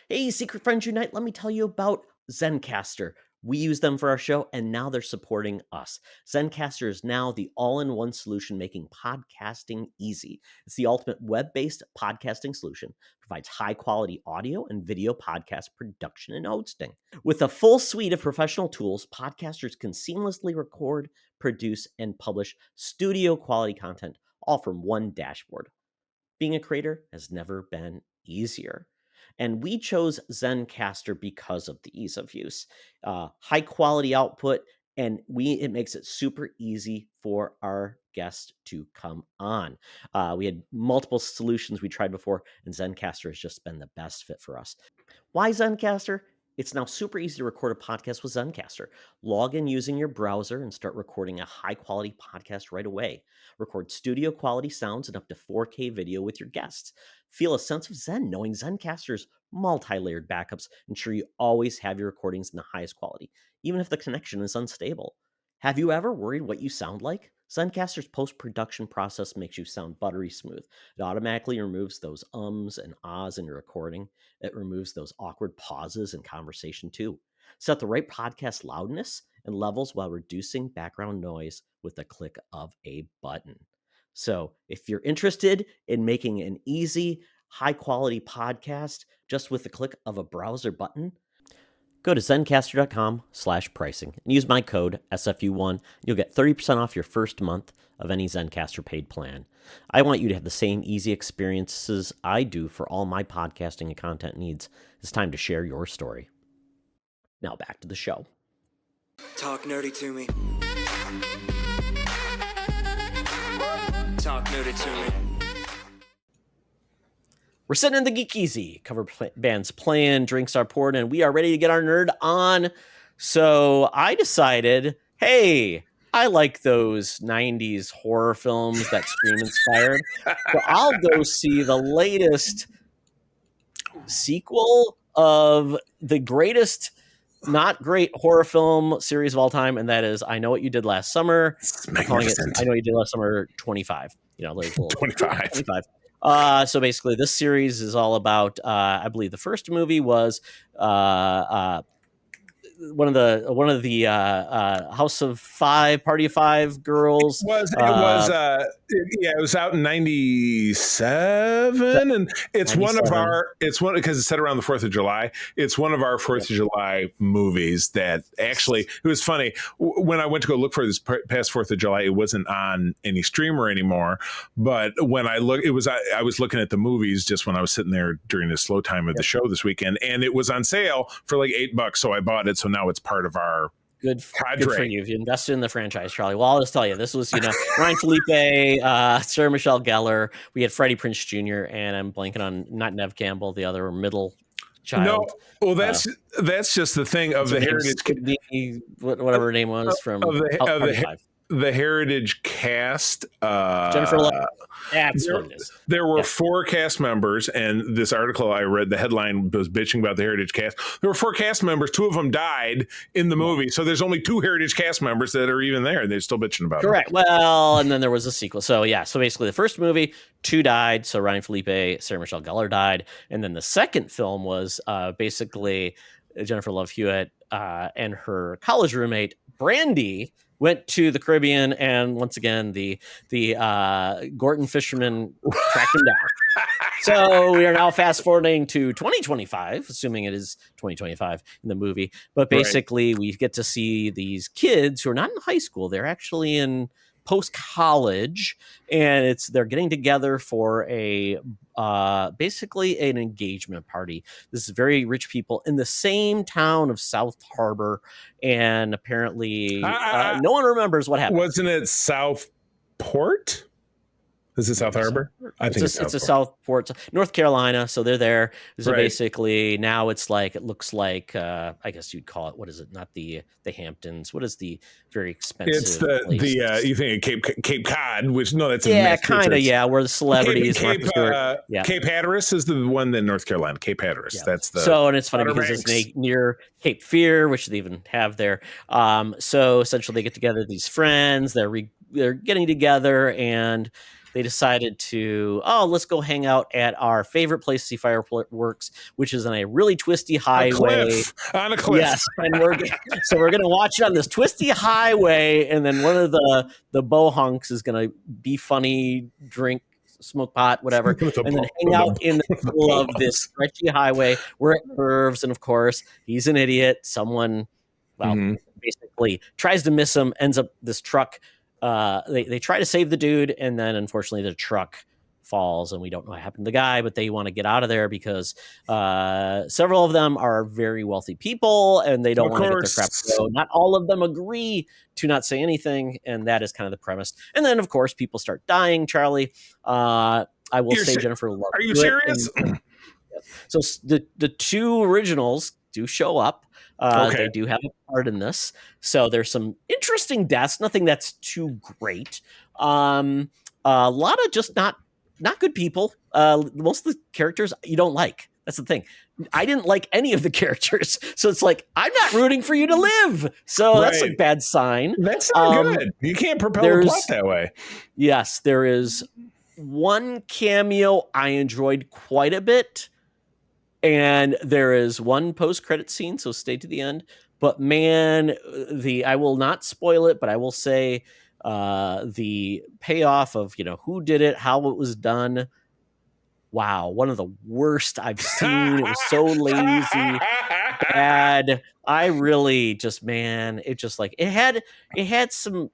B: Hey, Secret Friends Unite, let me tell you about Zencastr. We use them for our show, and now they're supporting us. Zencastr is now the all-in-one solution making podcasting easy. It's the ultimate web-based podcasting solution. Provides high-quality audio and video podcast production and hosting. With a full suite of professional tools, podcasters can seamlessly record, produce, and publish studio-quality content, all from one dashboard. Being a creator has never been easier. And we chose Zencastr because of the ease of use, high quality output, and it makes it super easy for our guests to come on. We had multiple solutions we tried before, and Zencastr has just been the best fit for us. Why Zencastr? It's now super easy to record a podcast with Zencastr. Log in using your browser and start recording a high-quality podcast right away. Record studio-quality sounds and up to 4K video with your guests. Feel a sense of zen knowing Zencastr's multi-layered backups ensure you always have your recordings in the highest quality, even if the connection is unstable. Have you ever worried what you sound like? Zencastr's post-production process makes you sound buttery smooth. It automatically removes those ums and ahs in your recording. It removes those awkward pauses in conversation too. Set the right podcast loudness and levels while reducing background noise with the click of a button. So if you're interested in making an easy, high-quality podcast just with the click of a browser button, go to zencastr.com/pricing and use my code SFU1. You'll get 30% off your first month of any Zencastr paid plan. I want you to have the same easy experiences I do for all my podcasting and content needs. It's time to share your story. Now back to the show.
E: Talk nerdy to me. Talk nerdy to me.
B: We're sitting in the Geek Easy. Cover bands playing, drinks are poured, and we are ready to get our nerd on. So I decided, hey, I like those 90s horror films that Scream inspired. So I'll go see the latest sequel of the greatest not great horror film series of all time, and that is I Know What You Did Last Summer. I'm calling it I Know What You Did Last Summer 25. Like 25. So basically, this series is all about. I believe the first movie was one of the House of Five, Party of Five girls.
C: It was out in 97, and it's
B: 97.
C: Because it's set around the 4th of July. It's one of our 4th of July movies that actually, it was funny. When I went to go look for this past 4th of July, it wasn't on any streamer anymore. But when I was looking at the movies just when I was sitting there during the slow time of the show this weekend, and it was on sale for like $8. So I bought it. So now it's part of our
B: good for you. If you invested in the franchise, Charlie. Well, I'll just tell you, this was, Ryan Felipe, Sarah Michelle Gellar. We had Freddie Prinze Jr. and I'm blanking on not Nev Campbell, the other middle child.
C: No, well, that's just the thing of the heritage.
B: Whatever her name was from
C: the heritage cast.
B: Jennifer Love. That's what it is.
C: There were 4 cast members, and this article I read, the headline was bitching about the heritage cast. There were 4 cast members. 2 of them died in the movie, so there's only 2 heritage cast members that are even there. They're still bitching about it.
B: Correct. Well, and then there was a sequel. So so basically the first movie, 2 died. So Ryan Felipe, Sarah Michelle Gellar died, and then the second film was basically Jennifer Love Hewitt and her college roommate Brandy went to the Caribbean, and once again, the Gorton fishermen tracked him down. So we are now fast forwarding to 2025, assuming it is 2025 in the movie. But basically, we get to see these kids who are not in high school; they're actually in post-college, and they're getting together for basically an engagement party. This is very rich people in the same town of South Harbor, and apparently no one remembers what happened.
C: Wasn't it Southport? Is it South Harbor? I think it's
B: a Southport, North Carolina. So they're there. So basically now it looks like I guess you'd call it, what is it? Not the Hamptons. What is the very expensive?
C: It's the you think of Cape Cod, which that's
B: kind of where the celebrities.
C: Cape Hatteras is the one in North Carolina. Cape Hatteras. Yeah. That's the
B: and it's funny because it's near Cape Fear, which they even have there. So essentially they get together, these friends. They're getting together and they decided to, let's go hang out at our favorite place to see fireworks, which is on a really twisty highway.
C: On a cliff.
B: Yes. And we're going to watch it on this twisty highway. And then one of the bohunks is going to be funny, drink, smoke pot, whatever, and then hang out in the middle of this stretchy highway where it curves. And of course, he's an idiot. Someone, basically tries to miss him, ends up this truck. They try to save the dude, and then unfortunately the truck falls, and we don't know what happened to the guy, but they want to get out of there because several of them are very wealthy people, and they don't want to get their crap. So not all of them agree to not say anything, and that is kind of the premise. And then, of course, people start dying, Charlie. I will say Jennifer Love.
C: Are you serious?
B: So the 2 originals do show up. They do have a part in this. So there's some interesting deaths, nothing that's too great. A lot of just not good people. Most of the characters you don't like. That's the thing. I didn't like any of the characters. So it's like, I'm not rooting for you to live. So that's a bad sign.
C: That's not good. You can't propel a plot that way.
B: Yes, there is one cameo I enjoyed quite a bit. And there is one post-credit scene, so stay to the end. But man, I will not spoil it, but I will say the payoff of who did it, how it was done. Wow, one of the worst I've seen. It was so lazy, bad. I really it had some.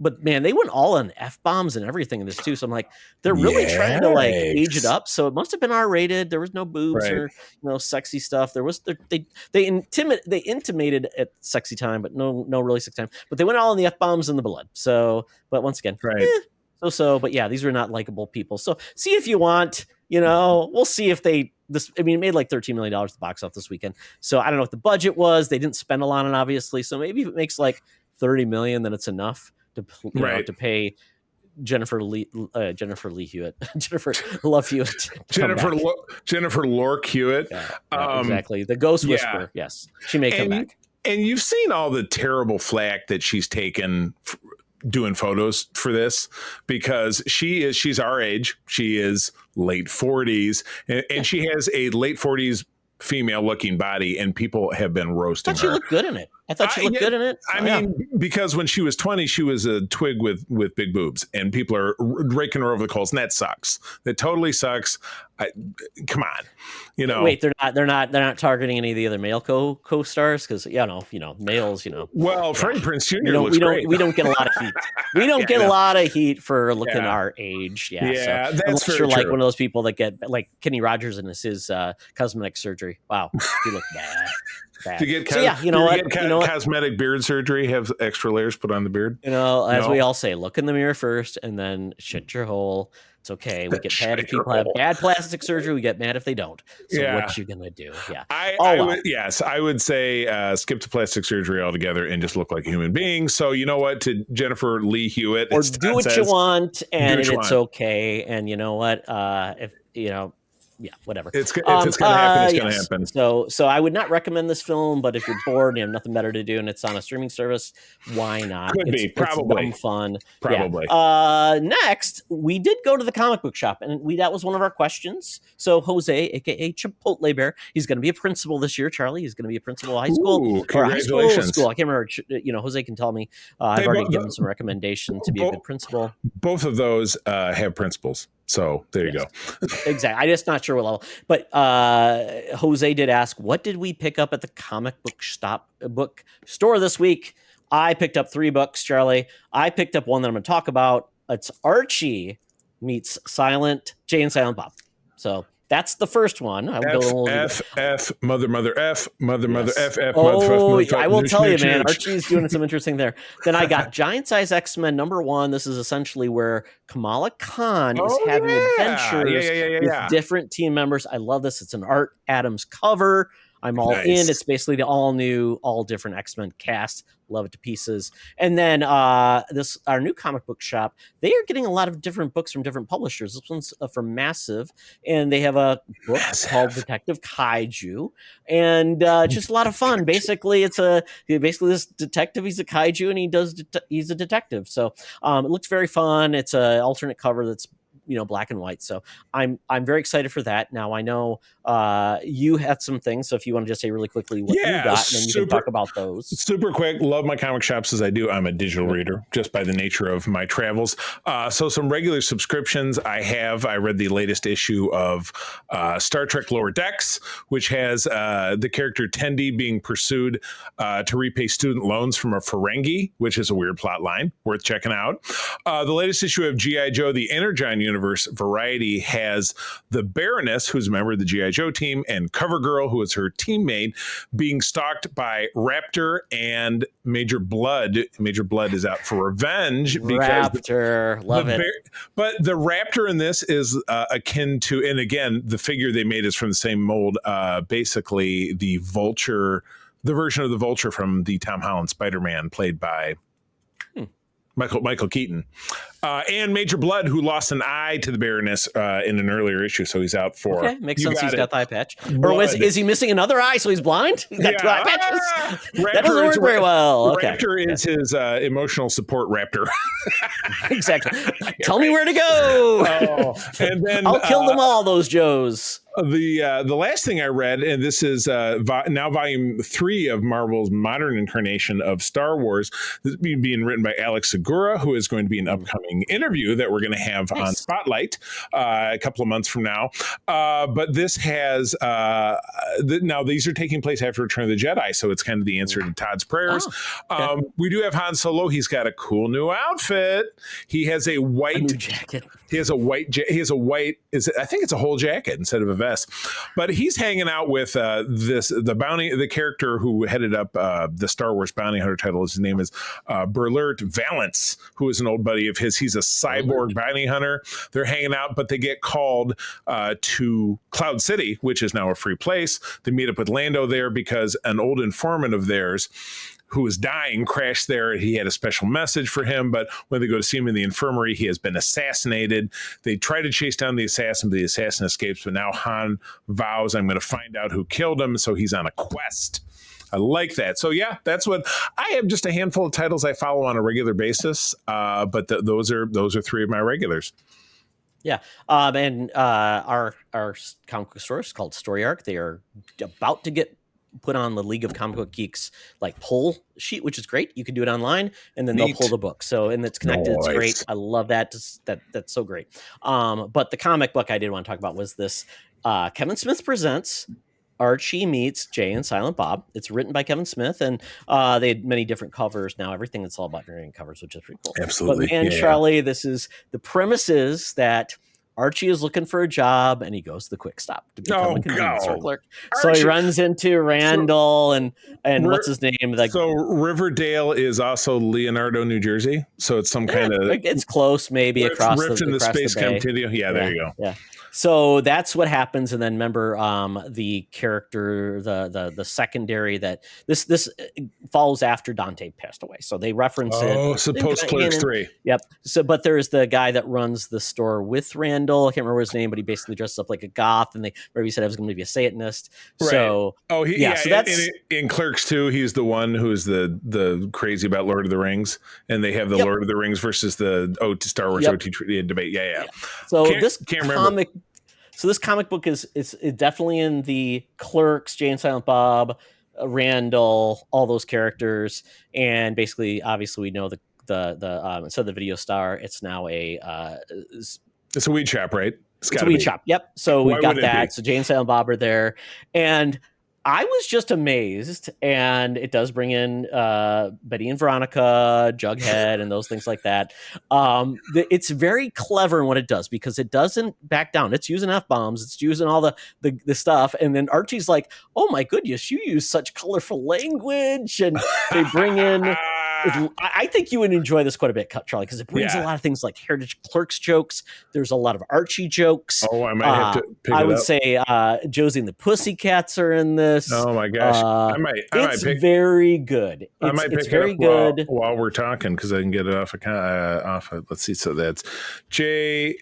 B: But man, they went all on F-bombs and everything in this too. So I'm like, they're really trying to age it up. So it must have been R-rated. There was no boobs or sexy stuff. There was they intimated at sexy time, but no really sexy time. But they went all on the F-bombs and the blood. So, but once again, but yeah, these were not likable people. So see if you want. We'll see if it made like $13 million at the box office this weekend. So I don't know what the budget was. They didn't spend a lot on, obviously. So maybe if it makes like $30 million, then it's enough to pay Jennifer Love Hewitt, Jennifer
C: Lork Hewitt.
B: Yeah, exactly. The Ghost Whisperer. Yes, she may come back.
C: And you've seen all the terrible flack that she's taken doing photos for this, because she's our age. She is late 40s, and she has a late 40s female-looking body, and people have been
B: I
C: roasting
B: thought she
C: her.
B: looked good in it. I thought she looked good in it.
C: I mean, because when she was 20, she was a twig with big boobs, and people are raking her over the coals, and that sucks. That totally sucks. Come on,
B: Wait, they're not targeting any of the other male co-stars because males.
C: Well, Freddie Prinze Jr.
B: we
C: looks great.
B: We don't get a lot of heat. We don't get a lot of heat for looking our age. Yeah,
C: Yeah,
B: so,
C: that's
B: unless
C: very
B: you're like
C: true.
B: one of those people that get like Kenny Rogers and his cosmetic surgery. Wow, he looked bad.
C: To get cosmetic beard surgery, have extra layers put on the beard.
B: As we all say, look in the mirror first and then shut your hole. It's okay. We get mad if people have bad plastic surgery. We get mad if they don't. So what you gonna do? Yeah.
C: I would say skip the plastic surgery altogether and just look like a human being. So you know what? To Jennifer Lee Hewitt,
B: or do what you want, and it's okay. And you know what? Whatever.
C: If it's gonna happen, it's gonna happen.
B: So I would not recommend this film, but if you're bored and you have nothing better to do and it's on a streaming service, why not?
C: Probably.
B: It's dumb fun.
C: Probably.
B: Yeah. Next, we did go to the comic book shop, and that was one of our questions. So Jose, aka Chipotle Bear, he's going to be a principal this year. Charlie, he's going to be a principal of high school.
C: Ooh, congratulations.
B: School. I can't remember. Jose can tell me. I've already given some recommendation to be a good principal.
C: Both of those have principals. So there you go.
B: Exactly. I'm just not sure what level. But Jose did ask, what did we pick up at the comic book store this week? I picked up 3 books, Charlie. I picked up one that I'm going to talk about. It's Archie meets Jay and Silent Bob. So that's the first one. I will
C: F mother F F.
B: I will tell you, man. Archie's doing some interesting there. Then I got Giant Size X-Men #1. This is essentially where Kamala Khan is having adventures with different team members. I love this. It's an Art Adams cover. I'm all in. It's basically the all new, all different X-Men cast. Love it to pieces. And then our new comic book shop, they are getting a lot of different books from different publishers. This one's from Massive, and they have a book called Detective Kaiju, and just a lot of fun. Basically, this detective. He's a kaiju, and he's a detective. So it looks very fun. It's an alternate cover that's black and white. So I'm very excited for that. Now I know you had some things, so if you want to just say really quickly what you got, and then you can talk about those.
C: Super quick. Love my comic shops as I do. I'm a digital reader just by the nature of my travels. So some regular subscriptions I read the latest issue of Star Trek Lower Decks, which has the character Tendi being pursued to repay student loans from a Ferengi, which is a weird plot line worth checking out. The latest issue of G.I. Joe, the Energon Universe Variety, has the Baroness, who's a member of the G.I. Joe team, and CoverGirl, who is her teammate, being stalked by Raptor and Major Blood. Major Blood is out for revenge.
B: Raptor, love it.
C: But the Raptor in this is akin to, and again, the figure they made is from the same mold, basically the Vulture, the version of the Vulture from the Tom Holland Spider-Man, played by Michael Keaton. And Major Blood, who lost an eye to the Baroness in an earlier issue, so he's out for.
B: Okay, makes sense. He's got the eye patch. Or is he missing another eye, so he's blind? He's got 2 eye patches. That doesn't work very well. Okay.
C: Raptor is his emotional support raptor.
B: Exactly. Tell me where to go.
C: And then
B: I'll kill them all, those Joes.
C: The last thing I read, and this is now volume 3 of Marvel's modern incarnation of Star Wars, this is being written by Alex Segura, who is going to be an upcoming interview that we're going to have on Spotlight a couple of months from now. But this has now these are taking place after Return of the Jedi, so it's kind of the answer to Todd's prayers. We do have Han Solo. He's got a cool new outfit. He has a white
B: jacket.
C: He has a white. I think it's a whole jacket instead of a vest. But he's hanging out with the character who headed up the Star Wars bounty hunter title. His name is Burlert Valance, who is an old buddy of his. He's a cyborg bounty hunter. They're hanging out, but they get called to Cloud City, which is now a free place. They meet up with Lando there because an old informant of theirs who was dying crashed there. He had a special message for him, but when they go to see him in the infirmary, he has been assassinated. They try to chase down the assassin, but the assassin escapes. But now Han vows, I'm going to find out who killed him. So he's on a quest. I like that. So yeah, that's what I have. Just a handful of titles I follow on a regular basis. But those are 3 of my regulars.
B: Yeah, and our comic book store is called Story Arc. They are about to get put on the League of Comic Book Geeks like poll sheet, which is great. You can do it online, and then they'll
C: Neat.
B: pull the book. So, and it's connected. It's great.
C: Nice.
B: I love that. That's so great. But the comic book I did want to talk about was this Kevin Smith Presents Archie Meets Jay and Silent Bob. It's written by Kevin Smith, and they had many different covers. Now everything is all about variant covers, which is pretty cool.
C: Absolutely.
B: But man, Charlie, the premise is that Archie is looking for a job, and he goes to the Quick Stop to become a convenience store clerk. So he runs into Randall and what's his name? Like,
C: so Riverdale is also Leonardo, New Jersey. So it's some kind of
B: it's close, maybe across
C: rift in the space continuum. Yeah, there you go.
B: Yeah. So that's what happens, and then remember the character, the secondary that this follows after Dante passed away. So they reference it.
C: Oh, so post Clerks 3.
B: Yep. So, but there's the guy that runs the store with Randall. I can't remember his name, but he basically dresses up like a goth, and he said I was going to be a Satanist.
C: Right.
B: So,
C: so
B: that's
C: in Clerks 2. He's the one who's the crazy about Lord of the Rings, and they have the Lord of the Rings versus the Star Wars OT debate. Yeah.
B: So this comic book is definitely in the Clerks, Jay and Silent Bob, Randall, all those characters, and basically, obviously, we know the instead of the video star, it's now it's
C: a weed shop, right?
B: It's a weed shop. Yep. So we've got that. So Jay and Silent Bob are there, and I was just amazed, and it does bring in Betty and Veronica, Jughead, and those things like that. It's very clever in what it does because it doesn't back down. It's using F-bombs. It's using all the stuff. And then Archie's like, oh, my goodness, you use such colorful language. And they bring in... I think you would enjoy this quite a bit, Charlie, because it brings a lot of things like Heritage Clerks jokes. There's a lot of Archie jokes.
C: Oh, I might have to pick it up.
B: I would say Josie and the Pussycats are in this.
C: Oh my gosh,
B: it's very good. It's very good.
C: While we're talking, because I can get it off of. Let's see. So that's Jay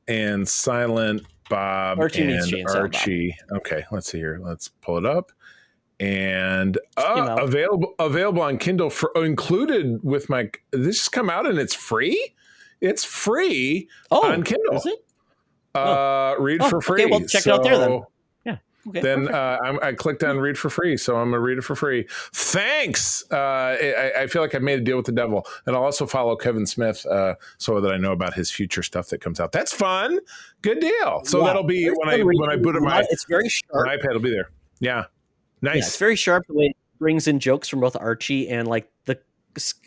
C: and Silent Bob and Archie. Okay, let's see here. Let's pull it up. And available on Kindle for included with my. This has come out and it's free. It's free on Kindle.
B: Is it?
C: Read for free.
B: Okay, well, check it out there then. Yeah. Okay,
C: then I clicked on read for free, so I'm gonna read it for free. Thanks. I feel like I've made a deal with the devil, and I'll also follow Kevin Smith so that I know about his future stuff that comes out. That's fun. Good deal. So that'll be when I boot up my.
B: It's very sharp.
C: My iPad will be there. Yeah. Nice.
B: Yeah, it's very sharp the way it brings in jokes from both Archie and like the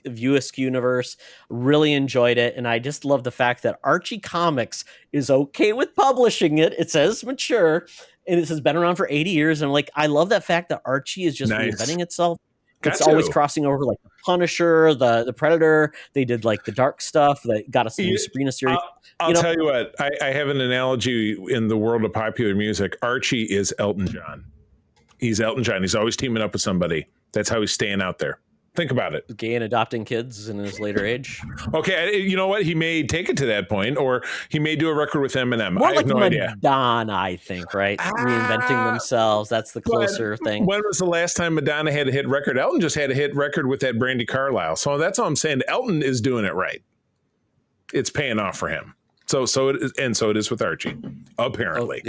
B: View Askew universe. Really enjoyed it, and I just love the fact that Archie Comics is okay with publishing it. It says mature, and it has been around for 80 years. And I love that fact that Archie is just reinventing itself. It's always crossing over, like the Punisher, the Predator. They did like the dark stuff that got us the new Sabrina series.
C: I'll tell you what. I have an analogy in the world of popular music. Archie is Elton John. He's Elton John. He's always teaming up with somebody. That's how he's staying out there. Think about it.
B: Gay and adopting kids in his later age.
C: Okay, you know what? He may take it to that point, or he may do a record with Eminem.
B: More
C: I have no idea.
B: Madonna, I think, right? Reinventing themselves. That's the closer thing.
C: When was the last time Madonna had a hit record? Elton just had a hit record with that Brandy Carlisle. So that's all I'm saying. Elton is doing it right. It's paying off for him. So it is, and so it is with Archie, apparently.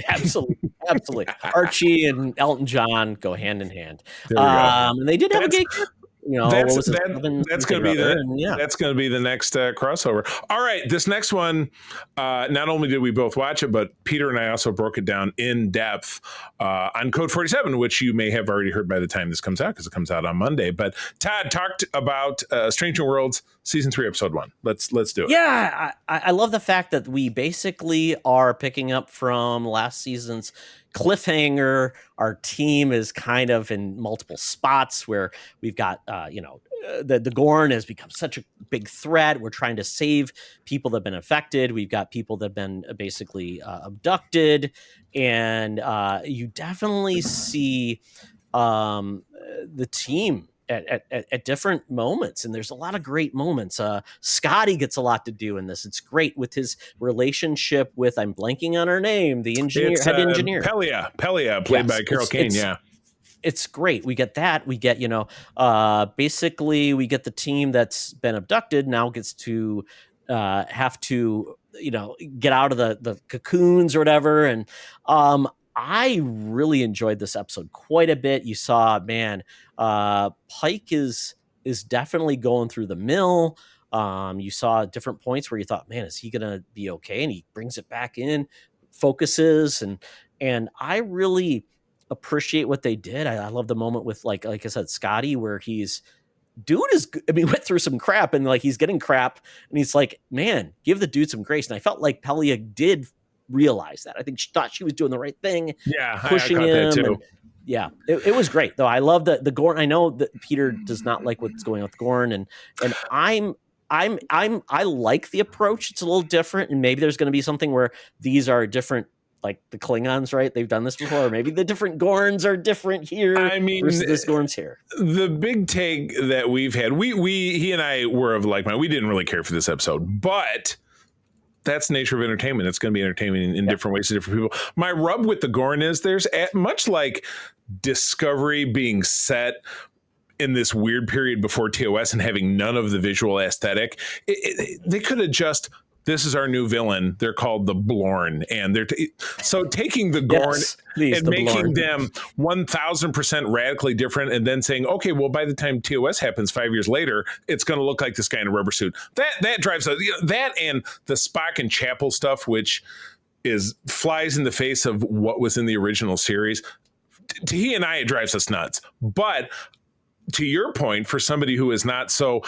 B: Absolutely. Archie and Elton John go hand in hand. And they did have a gay character. That's going to be the next crossover. All right, this next one. Not only did we both watch it, but Peter and I also broke it down in depth on Code 47, which you may have already heard by the time this comes out because it comes out on Monday. But Todd talked about Stranger Worlds season 3, episode 1. Let's do it. Yeah, I love the fact that we basically are picking up from last season's cliffhanger. Our team is kind of in multiple spots where we've got the Gorn has become such a big threat. We're trying to save people that have been affected. We've got people that have been basically abducted, and you definitely see the team at different moments, and there's a lot of great moments. Scotty gets a lot to do in this. It's great with his relationship with, I'm blanking on her name, the engineer, head engineer.
C: Pelia, played by Carol Kane.
B: It's great. We get that. We get, basically we get the team that's been abducted now gets to have to get out of the cocoons or whatever. And I really enjoyed this episode quite a bit. You saw, man, Pike is definitely going through the mill. You saw different points where you thought, man, is he gonna be okay? And he brings it back in, focuses, and I really appreciate what they did. I love the moment with like I said, Scotty, where went through some crap and like he's getting crap and he's like, man, give the dude some grace. And I felt like Pelia did realize that. I think she thought she was doing the right thing.
C: Yeah,
B: pushing him. And, yeah, it was great though. I love the Gorn. I know that Peter does not like what's going on with Gorn, and I like the approach. It's a little different, and maybe there's going to be something where these are different. Like the Klingons, right? They've done this before. Or maybe the different Gorns are different here.
C: I mean,
B: versus this Gorn's here.
C: The big take that we've had, he and I were of like mind. We didn't really care for this episode, but that's the nature of entertainment. It's going to be entertaining in different ways to different people. My rub with the Gorn is much like Discovery being set in this weird period before TOS and having none of the visual aesthetic. They could have just. This is our new villain. They're called the Blorn. And so taking the Gorn and making them 1000% radically different and then saying, okay, well, by the time TOS happens 5 years later, it's going to look like this guy in a rubber suit. That drives us. That and the Spock and Chapel stuff, which flies in the face of what was in the original series. He and I, it drives us nuts. But to your point, for somebody who is not so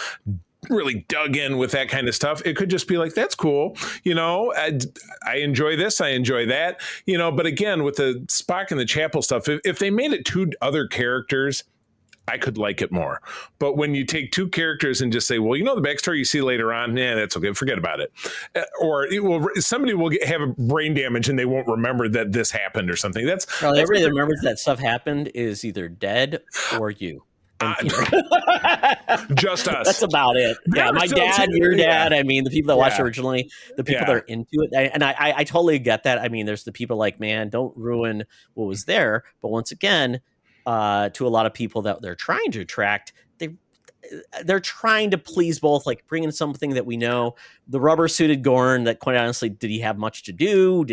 C: really dug in with that kind of stuff, it could just be like, that's cool. I enjoy this. I enjoy that, but again, with the Spock and the Chapel stuff, if they made it two other characters, I could like it more. But when you take two characters and just say, well, the backstory you see later on, that's okay. Forget about it. Or somebody will have a brain damage and they won't remember that this happened or something.
B: Everybody that remembers that stuff happened is either dead or you.
C: Just us.
B: That's about it. Yeah, my dad, your dad. I mean, the people that watched originally, the people that are into it, and I totally get that. I mean, there's the people like, man, don't ruin what was there. But once again, to a lot of people that they're trying to attract, they're trying to please both, like bringing something that we know. The rubber suited Gorn, that quite honestly, did he have much to do?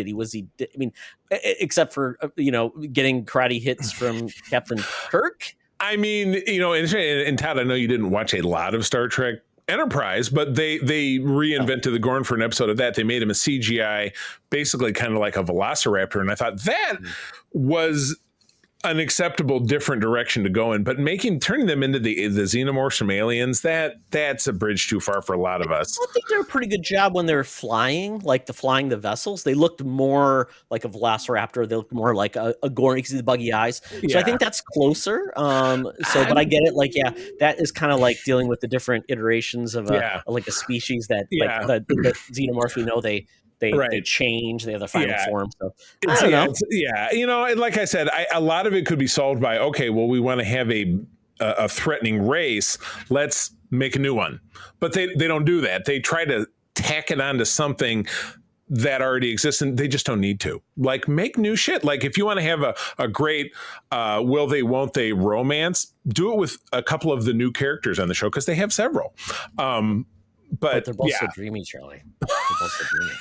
B: Except for getting karate hits from Captain Kirk.
C: I mean, and Todd, I know you didn't watch a lot of Star Trek Enterprise, but they reinvented the Gorn for an episode of that. They made him a CGI, basically kind of like a velociraptor. And I thought that was an acceptable different direction to go in, but turning them into the xenomorphs from Aliens, that's a bridge too far for a lot of us.
B: I think they did a pretty good job when they were flying, flying the vessels. They looked more like a velociraptor. They looked more like a Gorn. You can see the buggy eyes. So I think that's closer. But I get it. That is kind of like dealing with the different iterations of a species that the xenomorphs we know they change. They have the final form. So I don't know.
C: Like I said, a lot of it could be solved by, okay, well, we want to have a threatening race. Let's make a new one. But they don't do that. They try to tack it onto something that already exists, and they just don't need to. Make new shit. If you want to have a great will they, won't they romance, do it with a couple of the new characters on the show, because they have several. But
B: they're both so dreamy, Charlie. They're both so dreamy.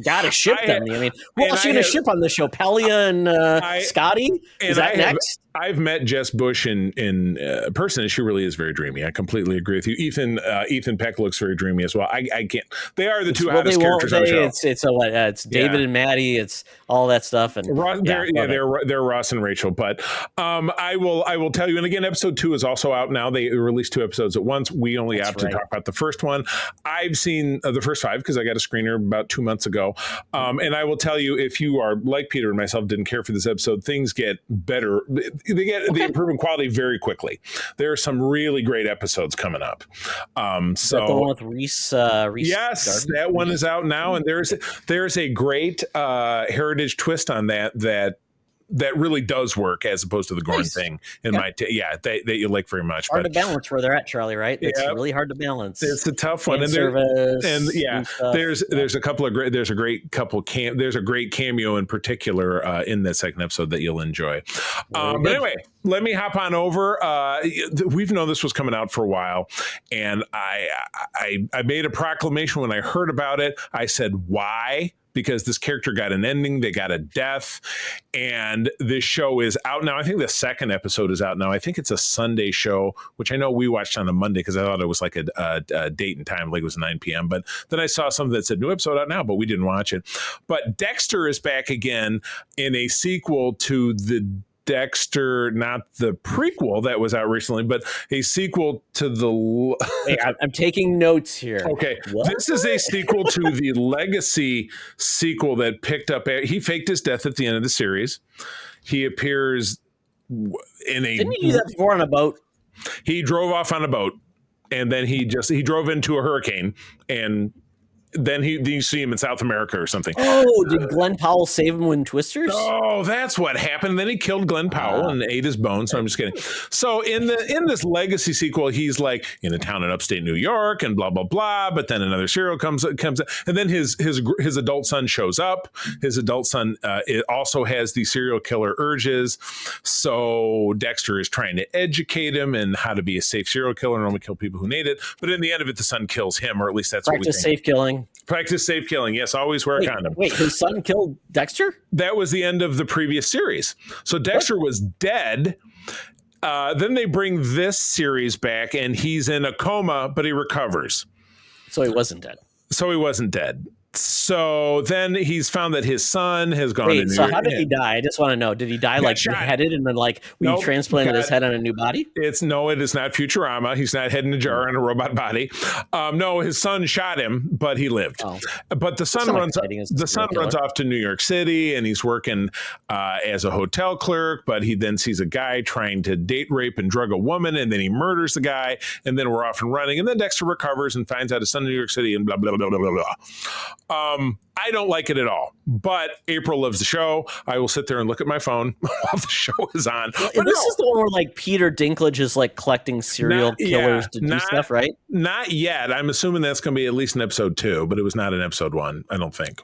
B: Gotta ship them. I mean, who else are you gonna ship on this show? Pelia and Scotty? Is that next?
C: I've met Jess Bush in person, and she really is very dreamy. I completely agree with you. Ethan Peck looks very dreamy as well. I can't. They are the two hottest characters on the show.
B: It's David and Maddie. It's all that stuff. And
C: they're Ross and Rachel. But I will tell you. And again, episode 2 is also out now. They released 2 episodes at once. We only have to talk about the first one. I've seen the first 5 because I got a screener about 2 months ago. And I will tell you, if you are like Peter and myself, didn't care for this episode, things get better. They improve in quality very quickly. There are some really great episodes coming up.
B: So the one with Reese.
C: Yes, Darby? That one is out now, and there's a great heritage twist on that that really does work as opposed to the Gorn
B: Nice.
C: thing in that you like very much.
B: Hard to balance where they're at, Charlie, right? It's really hard to balance.
C: It's a tough one.
B: Fan
C: And
B: service,
C: yeah,
B: stuff.
C: there's a couple of great, there's a great cameo in particular in that second episode that you'll enjoy. But anyway, let me hop on over. We've known this was coming out for a while, and I made a proclamation when I heard about it. I said, why? Because this character got an ending, they got a death, and this show is out now. I think the second episode is out now. I think it's a Sunday show, which I know we watched on a Monday because I thought it was like a date and time, like it was 9 p.m. But then I saw something that said new episode out now, but we didn't watch it. But Dexter is back again in a sequel to the Dexter, not the prequel that was out recently, but a sequel to the...
B: Hey, I'm taking notes here.
C: Okay.
B: What?
C: This is a sequel to the Legacy sequel that picked up... He faked his death at the end of the series. He appears in a...
B: Didn't he do that before on a boat?
C: He drove off on a boat, and then he drove into a hurricane, and then you see him in South America or something.
B: Oh, did Glenn Powell save him in Twisters?
C: Oh, that's what happened. Then he killed Glenn Powell and ate his bones. So I'm just kidding. So in this Legacy sequel, he's like in a town in upstate New York and blah blah blah. But then another serial comes, and then his adult son shows up. His adult son it also has the serial killer urges. So Dexter is trying to educate him in how to be a safe serial killer and only kill people who need it. But in the end of it, the son kills him, or at least that's what we think.
B: Safe killing.
C: Practice safe killing. Yes, always wear a condom.
B: Wait, his son killed Dexter?
C: That was the end of the previous series. So Dexter was dead. Then they bring this series back, and he's in a coma, but he recovers.
B: So he wasn't dead.
C: So then he's found that his son has gone to New York.
B: How did he die? I just want to know. Did he die like beheaded and then we transplanted his head on a new body?
C: It is not Futurama. He's not head in a jar in a robot body. No, his son shot him, but he lived. Oh. But the son runs off to New York City, and he's working as a hotel clerk, but he then sees a guy trying to date, rape, and drug a woman, and then he murders the guy, and then we're off and running. And then Dexter recovers and finds out his son in New York City and blah, blah, blah, blah, blah, blah. I don't like it at all, but April loves the show. I will sit there and look at my phone while the show is on.
B: Well, this is the one where Peter Dinklage is collecting serial killers to do stuff, right? Not
C: yet. I'm assuming that's going to be at least in episode 2, but it was not in episode 1, I don't think.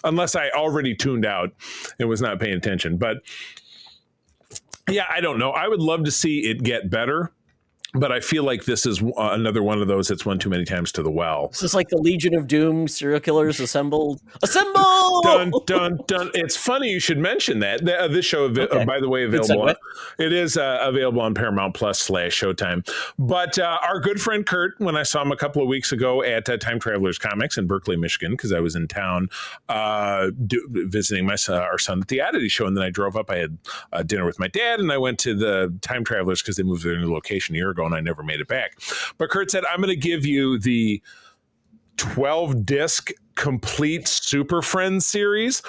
C: Unless I already tuned out and was not paying attention. But yeah, I don't know. I would love to see it get better. But I feel like this is another one of those that's won too many times to the well.
B: This is like the Legion of Doom serial killers assembled. Assemble!
C: Dun, dun, dun. It's funny you should mention that. This show, by the way, available. It is available on Paramount Plus /Showtime. But our good friend Kurt, when I saw him a couple of weeks ago at Time Travelers Comics in Berkeley, Michigan, because I was in town visiting our son at the Oddity Show, and then I drove up. I had dinner with my dad, and I went to the Time Travelers because they moved to their new location a year ago, and I never made it back. But Kurt said, I'm going to give you the 12-disc complete Super Friends series.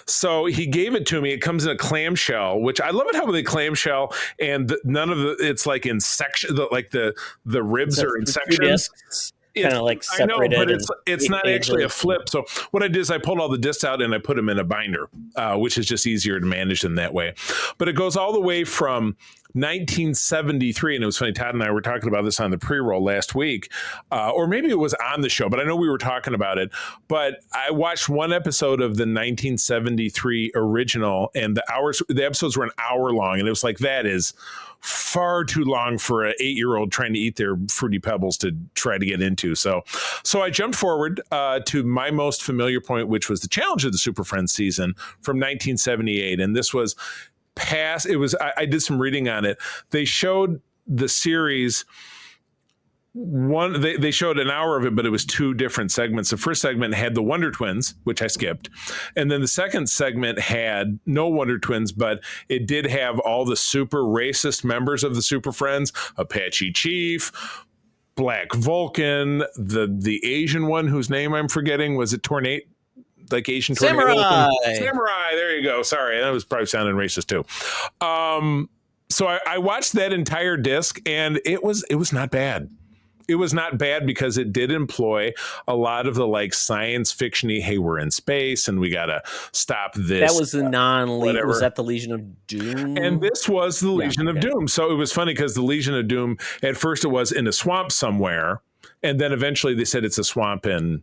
C: So he gave it to me. It comes in a clamshell, which I love it how they clamshell and none of it's like in section, the ribs are in sections.
B: Kind of like separated.
C: I know, but it's not actually a flip. So what I did is I pulled all the discs out and I put them in a binder, which is just easier to manage them that way. But it goes all the way from 1973, and it was funny, Todd and I were talking about this on the pre-roll last week, or maybe it was on the show, but I know we were talking about it. But I watched one episode of the 1973 original, and the episodes were an hour long, and it was like, that is far too long for an 8-year-old trying to eat their Fruity Pebbles to try to get into. So I jumped forward to my most familiar point, which was the Challenge of the Super Friends season from 1978, and this was I did some reading on it. They showed the series they showed an hour of it, but it was 2 different segments. The first segment had the Wonder Twins, which I skipped. And then the second segment had no Wonder Twins, but it did have all the super racist members of the Super Friends, Apache Chief, Black Vulcan, the Asian one whose name I'm forgetting. Was it Tornado? Like Asian
B: Samurai.
C: Samurai. There you go. Sorry, that was probably sounding racist too. So I watched that entire disc, and it was not bad. it was not bad because it did employ a lot of the like science fiction-y, hey, we're in space and we gotta stop this.
B: That was the
C: whatever.
B: Was that the Legion of Doom?
C: And this was the Legion of Doom. So it was funny because the Legion of Doom, at first it was in a swamp somewhere, and then eventually they said it's a swamp in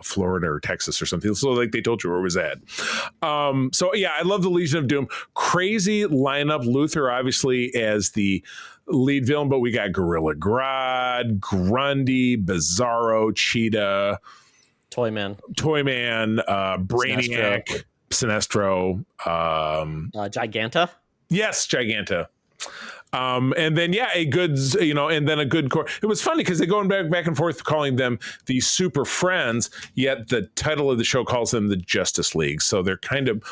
C: Florida or Texas or something. So like they told you where it was at. So yeah, I love the Legion of Doom. Crazy lineup. Luther obviously as the lead villain, but we got Gorilla Grodd, Grundy, Bizarro, Cheetah,
B: Toyman,
C: Brainiac, Sinestro,
B: Giganta.
C: Yes, Giganta. And then, a good, and then a good core. It was funny because they're going back and forth calling them the Super Friends, yet the title of the show calls them the Justice League. So they're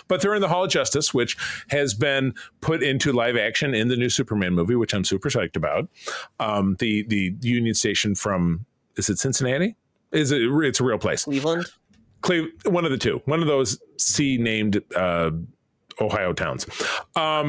C: but they're in the Hall of Justice, which has been put into live action in the new Superman movie, which I'm super psyched about. The Union Station from, is it Cincinnati? It's a real place.
B: Cleveland?
C: One of the two. One of those C-named Ohio towns. I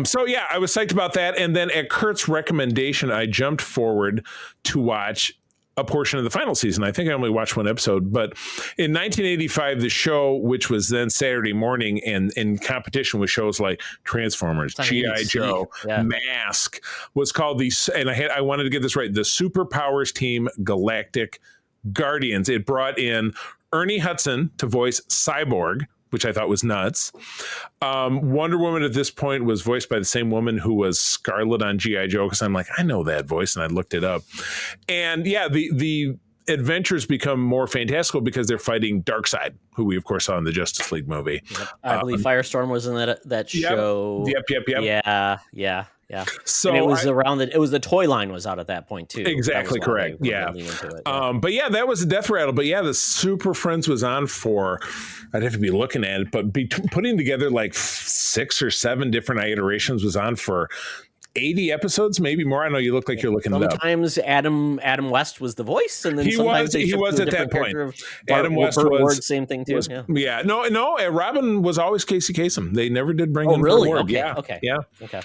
C: was psyched about that. And then at Kurt's recommendation, I jumped forward to watch a portion of the final season. I think I only watched one episode, but in 1985, the show, which was then Saturday morning and in competition with shows like Transformers, G.I. Joe, Mask, was called I wanted to get this right, the Superpowers Team Galactic Guardians. It brought in Ernie Hudson to voice Cyborg, which I thought was nuts. Wonder Woman at this point was voiced by the same woman who was Scarlet on G.I. Joe, because I'm like, I know that voice, and I looked it up. And the adventures become more fantastical because they're fighting Darkseid, who we, of course, saw in the Justice League movie.
B: Yep. I believe Firestorm was in that show.
C: Yep.
B: Yeah.
C: So
B: and it was it was the toy line was out at that point too.
C: Exactly correct. Yeah. But yeah, that was a death rattle. But yeah, the Super Friends was on for, I'd have to be looking at it, but putting together like 6 or 7 different iterations was on for 80 episodes, maybe more. I know you look like you're looking it up.
B: Sometimes Adam West was the voice, and then
C: he
B: sometimes
C: was at that point. Adam West
B: was
C: Ward,
B: same thing too.
C: No. Robin was always Casey Kasem. They never did bring in
B: really?
C: Ward.
B: Okay.
C: Okay.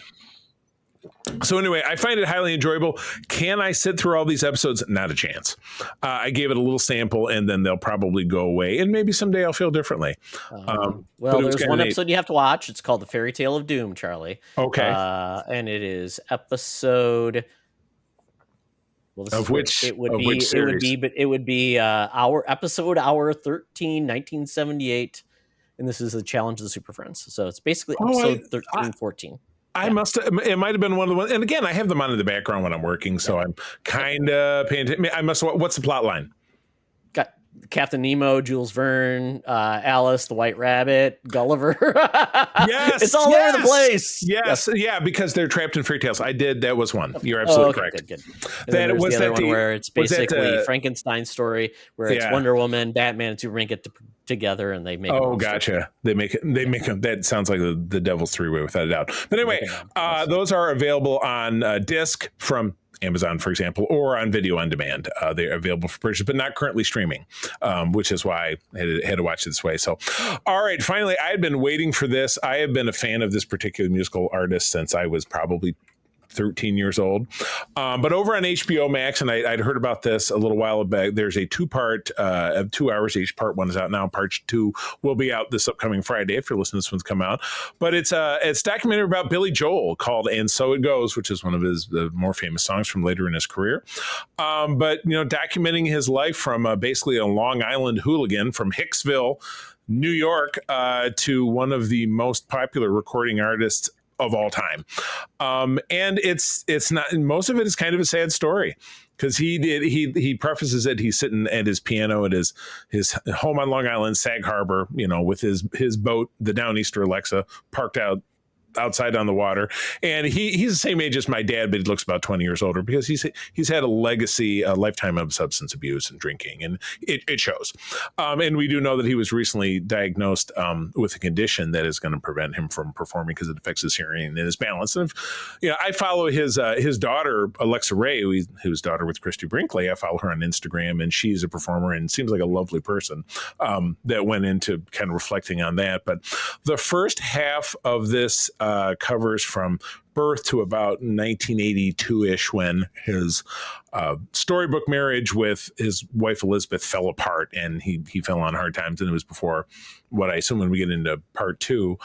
C: So anyway, I find it highly enjoyable. Can I sit through all these episodes? Not a chance. I gave it a little sample, and then they'll probably go away. And maybe someday I'll feel differently.
B: There's one episode you have to watch. It's called The Fairy Tale of Doom, Charlie.
C: Okay.
B: And it is episode. Well, this
C: of
B: is
C: which
B: it would be our episode, hour 13, 1978. And this is the Challenge of the Super Friends. So it's basically episode 13, 14.
C: It might have been one of the ones. And again, I have them on in the background when I'm working, so I'm kind of paying attention. What's the plot line?
B: Got Captain Nemo, Jules Verne, Alice, the White Rabbit, Gulliver.
C: Yes.
B: It's all over the place.
C: Yes. Yeah, because they're trapped in fairy tales. That was one. You're absolutely correct.
B: Good. Then was the other one where it's basically Frankenstein's story, where it's Wonder Woman, Batman, and Superman get together and they make
C: gotcha. They make that sounds like the Devil's Three-Way without a doubt. But anyway, those are available on disc from Amazon, for example, or on video on demand. They're available for purchase, but not currently streaming, which is why I had to watch it this way. So, all right, finally, I had been waiting for this. I have been a fan of this particular musical artist since I was probably 13 years old. But over on HBO Max, and I'd heard about this a little while back, there's a 2-part of 2 hours each. Part 1 is out now. Part 2 will be out this upcoming Friday if you're listening to this one's come out. But it's a documentary about Billy Joel called And So It Goes, which is one of his more famous songs from later in his career. But, documenting his life from basically a Long Island hooligan from Hicksville, New York, to one of the most popular recording artists of all time. And it's not, most of it is kind of a sad story because he prefaces it. He's sitting at his piano at his home on Long Island, Sag Harbor, with his boat, the Downeaster Alexa, parked outside on the water. And he's the same age as my dad, but he looks about 20 years older because he's had a lifetime of substance abuse and drinking, and it shows. And we do know that he was recently diagnosed with a condition that is going to prevent him from performing because it affects his hearing and his balance. And I follow his daughter, Alexa Ray, who's daughter with Christy Brinkley. I follow her on Instagram, and she's a performer and seems like a lovely person that went into kind of reflecting on that. But the first half of this covers from birth to about 1982-ish, when his storybook marriage with his wife Elizabeth fell apart, and he fell on hard times. And it was before what I assume when we get into part 2,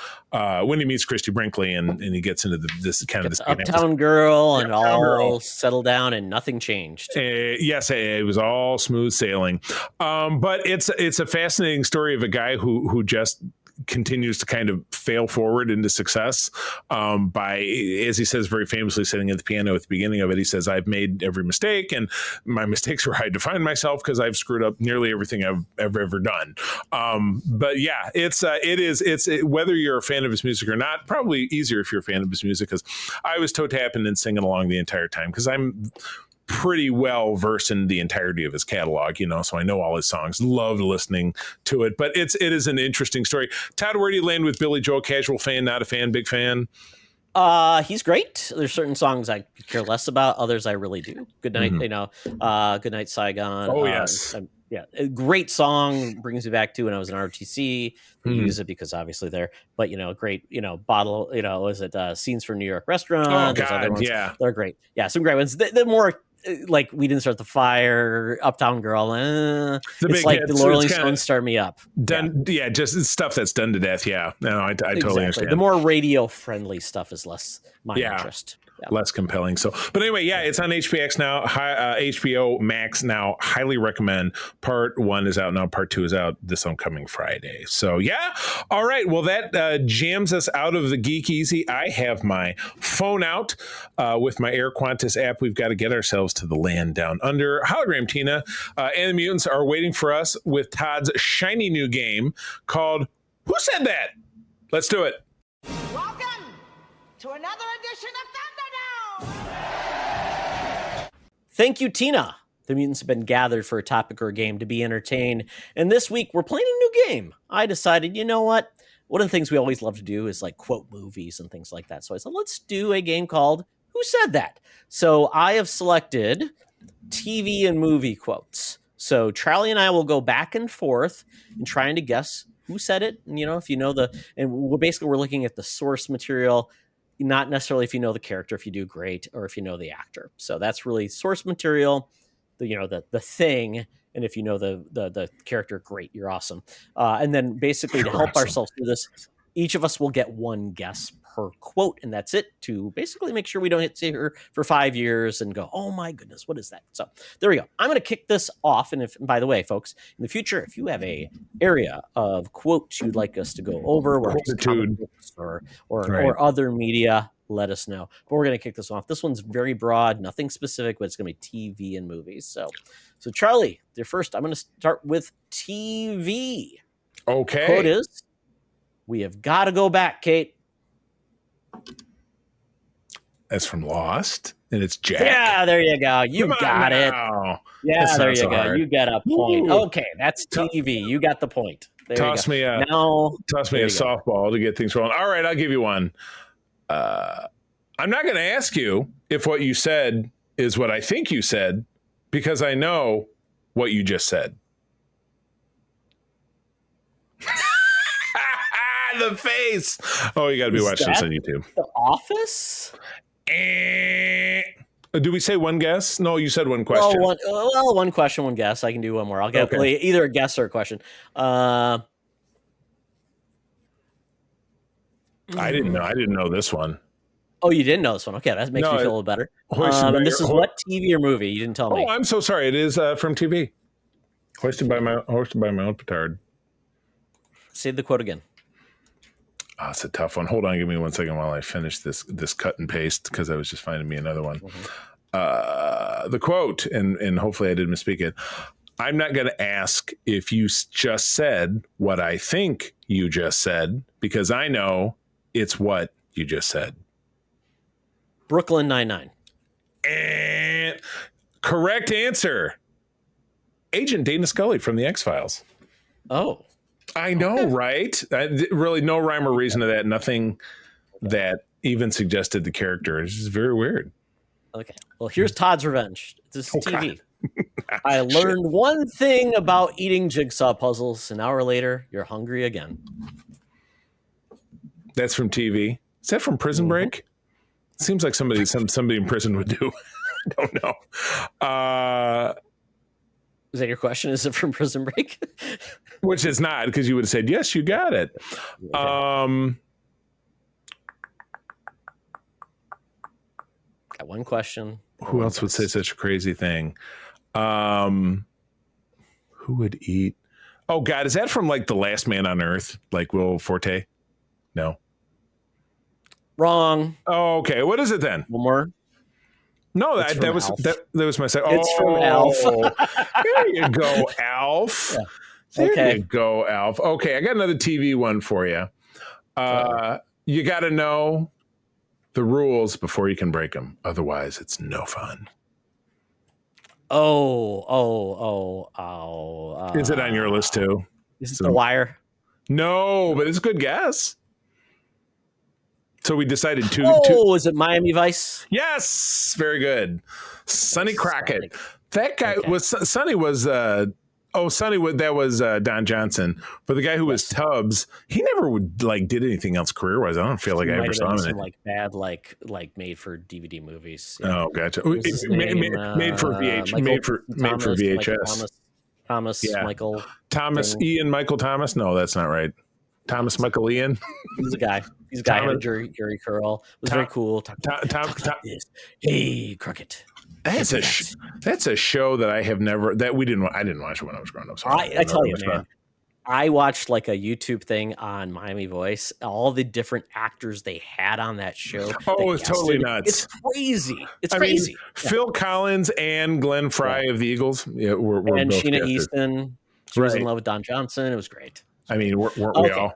C: when he meets Christy Brinkley, and he gets into this kind of this
B: Uptown Girl, and
C: Uptown
B: all
C: Girl.
B: settled down, and nothing changed.
C: Yes, it was all smooth sailing. But it's a fascinating story of a guy who just continues to kind of fail forward into success by, as he says very famously, sitting at the piano at the beginning of it, he says, I've made every mistake, and my mistakes were I define myself because I've screwed up nearly everything I've ever done. But yeah, it's whether you're a fan of his music or not, probably easier if you're a fan of his music, because I was toe tapping and singing along the entire time, because I'm pretty well versed in the entirety of his catalog, so I know all his songs, love listening to it. But it is an interesting story. Todd, where do you land with Billy Joel? Casual fan, not a fan, big fan?
B: He's great. There's certain songs I care less about, others I really do. Good Night, Good Night Saigon.
C: Oh, yes.
B: Yeah, a great song, brings me back to when I was in ROTC. They use it because obviously they're, but great, bottle, was it Scenes from New York Restaurant?
C: Oh,
B: There's other
C: God,
B: ones.
C: yeah.
B: They're great. Yeah, some great ones. The more like We Didn't Start the Fire, Uptown Girl, it's like the Rolling Stones Start Me Up.
C: Done, yeah, just stuff that's done to death. Yeah, no, I totally understand.
B: The more radio friendly stuff is less my interest. Yeah.
C: Less compelling. So, but anyway, yeah, it's on HBX now, HBO Max now. Highly recommend. Part 1 is out now. Part 2 is out this upcoming Friday. So, yeah. All right. Well, that jams us out of the Geek Easy. I have my phone out with my Air Qantas app. We've got to get ourselves to the land down under. Hologram Tina and the mutants are waiting for us with Todd's shiny new game called Who Said That? Let's do it.
F: Welcome to another edition of Thunderdome!
B: Thank you, Tina. The mutants have been gathered for a topic or a game to be entertained. And this week, we're playing a new game. I decided, you know what? One of the things we always love to do is like quote movies and things like that. So I said, let's do a game called Who Said That? So I have selected TV and movie quotes. So Charlie and I will go back and forth and trying to guess who said it. And, if you know and we're looking at the source material, not necessarily if you know the character, if you do great, or if you know the actor. So that's really source material, the thing. And if you know the character, great, you're awesome. And then basically to help ourselves through this, each of us will get one guess per quote, and that's it, to basically make sure we don't sit here for 5 years and go, oh my goodness, what is that? So there we go. I'm going to kick this off. And by the way, folks, in the future, if you have a area of quotes you'd like us to go over, whether it's comic books or other media, let us know. But we're going to kick this off. This one's very broad, nothing specific, but it's going to be TV and movies. So Charlie, you're first. I'm going to start with TV.
C: Okay.
B: Quote is, we have got to go back, Kate.
C: That's from Lost, and it's Jack.
B: Yeah, there you go. You got it. Yeah,
C: That's
B: there you
C: so
B: go.
C: hard.
B: You get a point.
C: Ooh.
B: Okay, that's TV. You got the point.
C: Toss me a softball to get things rolling. All right, I'll give you one. I'm not going to ask you if what you said is what I think you said, because I know what you just said. The face. Oh, you got to be watching this on YouTube.
B: The Office?
C: Do we say one guess? No, you said one question.
B: One question, one guess. I can do one more. I'll get either a guess or a question. I
C: didn't know this one.
B: Oh, you didn't know this one? Okay, that makes me feel a little better. And this is what TV or movie? You didn't tell me.
C: Oh, I'm so sorry. It is from TV. Hosted by my own petard.
B: Say the quote again.
C: Oh, it's a tough one. Hold on, give me 1 second while I finish this cut and paste, because I was just finding me another one. Mm-hmm. The quote, and hopefully I didn't misspeak it. I'm not going to ask if you just said what I think you just said, because I know it's what you just said.
B: Brooklyn Nine-Nine.
C: And correct answer. Agent Dana Scully from the X-Files.
B: Oh.
C: I know, right? Really no rhyme or reason to that. Nothing that even suggested the character. It's just very weird.
B: Okay. Well, here's Todd's Revenge. This is TV. I learned one thing about eating jigsaw puzzles. An hour later, you're hungry again.
C: That's from TV. Is that from Prison Break? Seems like somebody in prison would do. I don't know.
B: Is that your question? Is it from Prison Break?
C: Which is not, because you would have said, yes, you got it.
B: Okay. Got one question.
C: Who else would say such a crazy thing? Who would eat? Oh, God, is that from like The Last Man on Earth? Like Will Forte? No.
B: Wrong.
C: Oh, okay. What is it then?
B: One more.
C: No,
B: It's
C: that
B: from
C: was
B: Alf.
C: that was my second.
B: It's from Alf.
C: There you go, Alf.
B: Yeah.
C: There
B: Okay.
C: you go, Alf. Okay, I got another TV one for you. You got to know the rules before you can break them. Otherwise, it's no fun. Is it on your list too?
B: Is it The Wire?
C: No, but it's a good guess. So we decided two.
B: Is it Miami Vice?
C: Yes, very good. Sonny Crockett.
B: Crockett.
C: That guy was Sonny was that was Don Johnson, but the guy who was Tubbs, he never would did anything else career wise. I don't feel like I ever saw him in it.
B: Bad like made for DVD movies.
C: Yeah. Oh, gotcha.
B: Made
C: for VHS.
B: Thomas
C: Yeah.
B: Michael
C: Thomas Ian Michael Thomas. No, that's not right. Thomas Michael Ian.
B: He's a guy. He's a guy had a Jerry curl. It was very cool. Talk about this. Hey, Crockett.
C: That's a show that I have never I didn't watch it when I was growing up. So
B: I tell you, man. I watched like a YouTube thing on Miami Voice. All the different actors they had on that show.
C: Oh, it's totally nuts.
B: It's crazy. It's crazy.
C: Phil Collins and Glenn Fry of the Eagles. Yeah, were
B: and
C: both
B: Sheena
C: guesses.
B: Easton. She was in love with Don Johnson. It was great.
C: I mean, weren't we all?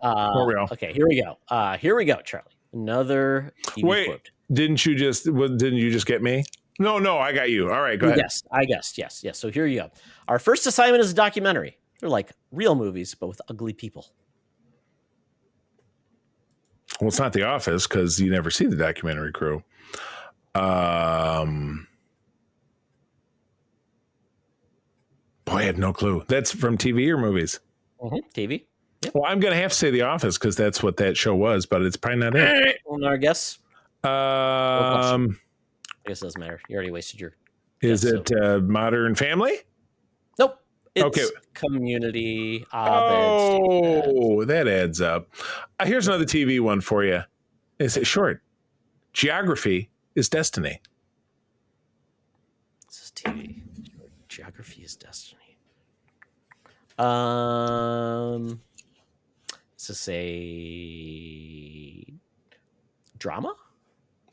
B: Okay, here we go. Charlie. Another TV quote.
C: Didn't you just get me? No, I got you. All right, go ahead.
B: Yes, I guessed. Yes. So here you go. Our first assignment is a documentary. They're like real movies, but with ugly people.
C: Well, it's not The Office because you never see the documentary crew. Boy, I had no clue. That's from TV or movies?
B: TV. Yep.
C: Well, I'm going to have to say The Office because that's what that show was, but it's probably not it.
B: Well, our guess. I guess it doesn't matter. You already wasted your.
C: Is it Modern Family?
B: Nope. It's
C: Okay.
B: Community.
C: That adds up. Here's another TV one for you. Is it short? Geography is destiny.
B: This is TV. Geography is destiny. Is this a drama?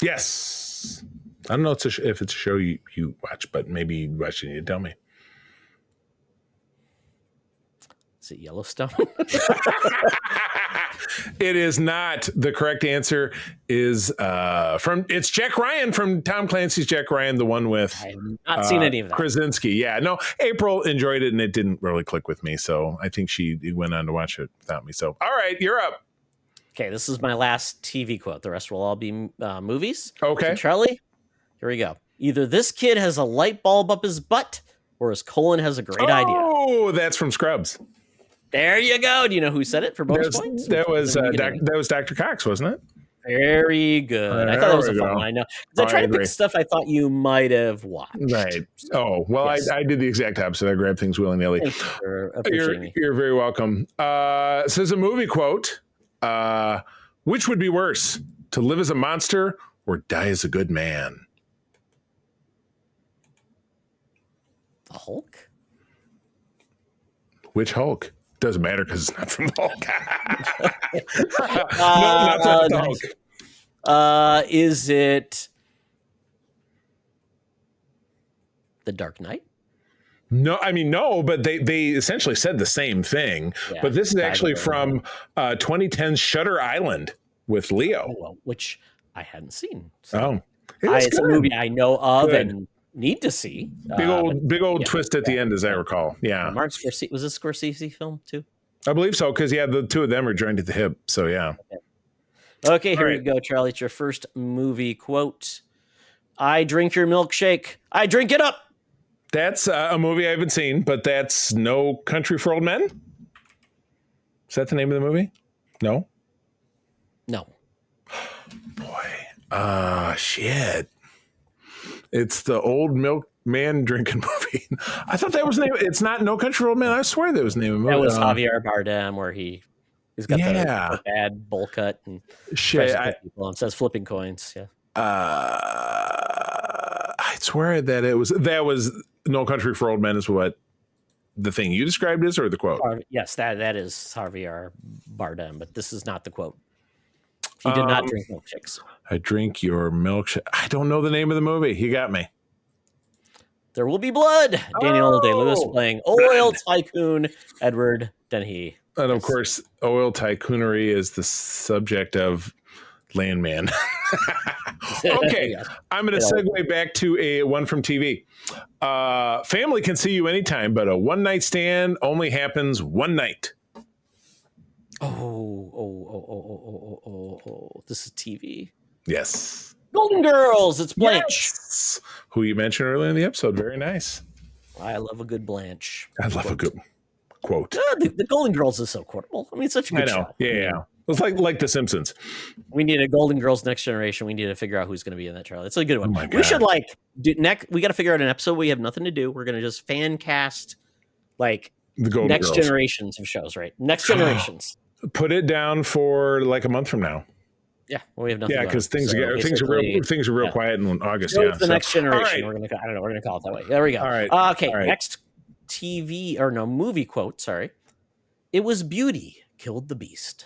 C: Yes. I don't know if it's a show you watch, but maybe you watch it and you tell me.
B: Is it Yellowstone?
C: It is not. The correct answer is it's Jack Ryan from Tom Clancy's Jack Ryan, the one with
B: I have not seen any of that.
C: Krasinski. Yeah, no, April enjoyed it and it didn't really click with me, so I think she went on to watch it without me. So, all right, you're up.
B: Okay, this is my last TV quote. The rest will all be movies.
C: Okay.
B: So Charlie, here we go. Either this kid has a light bulb up his butt or his colon has a great idea.
C: Oh, that's from Scrubs.
B: There you go. Do you know who said it for bonus points?
C: That was Dr. Cox, wasn't it?
B: Very good. I thought that was a fun one. I know. I tried to
C: agree.
B: pick stuff I thought you might have watched.
C: Right. Oh, well, yes. I did the exact opposite. I grabbed things willy-nilly.
B: Thank you for appreciating me.
C: You're very welcome. Says a movie quote, which would be worse, to live as a monster or die as a good man?
B: The Hulk?
C: Which Hulk? Doesn't matter because it's not from the Hulk. No, not the Hulk.
B: Is it The Dark Knight?
C: No, I mean, no, but they essentially said the same thing.
B: Yeah,
C: but this is actually from 2010's Shutter Island with Leo.
B: Oh, well, which I hadn't seen. So
C: It's
B: a movie I know of and need to see.
C: Big old twist at the end, as I recall. Yeah.
B: Mark Scorsese, was this a Scorsese film too?
C: I believe so, because the two of them are joined at the hip. So yeah.
B: Okay, here you go, Charlie. It's your first movie quote. I drink your milkshake. I drink it up.
C: That's a movie I haven't seen, but that's No Country for Old Men. Is that the name of the movie? No. boy. Shit. It's the old milkman drinking movie. I thought that was the name. It's not No Country for Old Men. I swear that was the name of the movie.
B: That was Javier Bardem, where he's got the bad bowl cut and
C: shit.
B: tries to kill people and says flipping coins. Yeah.
C: I swear that was No Country for Old Men is what the thing you described is, or the quote?
B: Yes, that is Javier Bardem, but this is not the quote. He did not drink milkshakes.
C: I drink your milkshake. I don't know the name of the movie. He got me.
B: There Will Be Blood. Daniel Day-Lewis playing oil tycoon Edward Dennehy.
C: And of course, oil tycoonery is the subject of Landman. Okay,
B: Yeah.
C: I'm going to segue back to a one from TV. Family can see you anytime, but a one-night stand only happens one night.
B: Oh. This is TV.
C: Yes.
B: Golden Girls. It's Blanche.
C: Yes. Who you mentioned earlier in the episode. Very nice.
B: I love a good Blanche.
C: I love a good quote.
B: The Golden Girls is so quotable. I mean, it's such a good show.
C: Yeah. It's like The Simpsons.
B: We need a Golden Girls Next Generation. We need to figure out who's going to be in that trailer. It's a good one.
C: Oh my God.
B: We should do next. We got to figure out an episode. We have nothing to do. We're going to just fan cast
C: The Golden
B: next
C: Girls.
B: generations of shows, right? Next generations.
C: Put it down for like a month from now.
B: Yeah, well, we have nothing.
C: Yeah, because things are real quiet in August.
B: So
C: Yeah,
B: it's the next generation.
C: All right.
B: We're gonna call it that way. There we go.
C: All right.
B: Okay.
C: All right.
B: Next movie quote. Sorry, it was beauty killed the beast.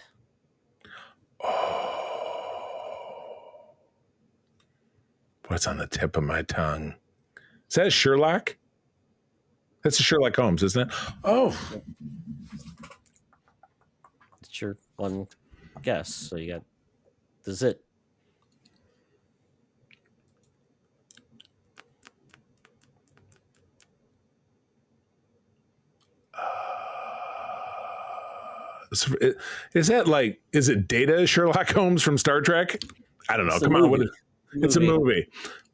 C: What's on the tip of my tongue? Is that a Sherlock? That's a Sherlock Holmes, isn't it? Oh,
B: It's your one guess. So you got this is it.
C: is it Data Sherlock Holmes from Star Trek? I don't know. Come on. It's a movie.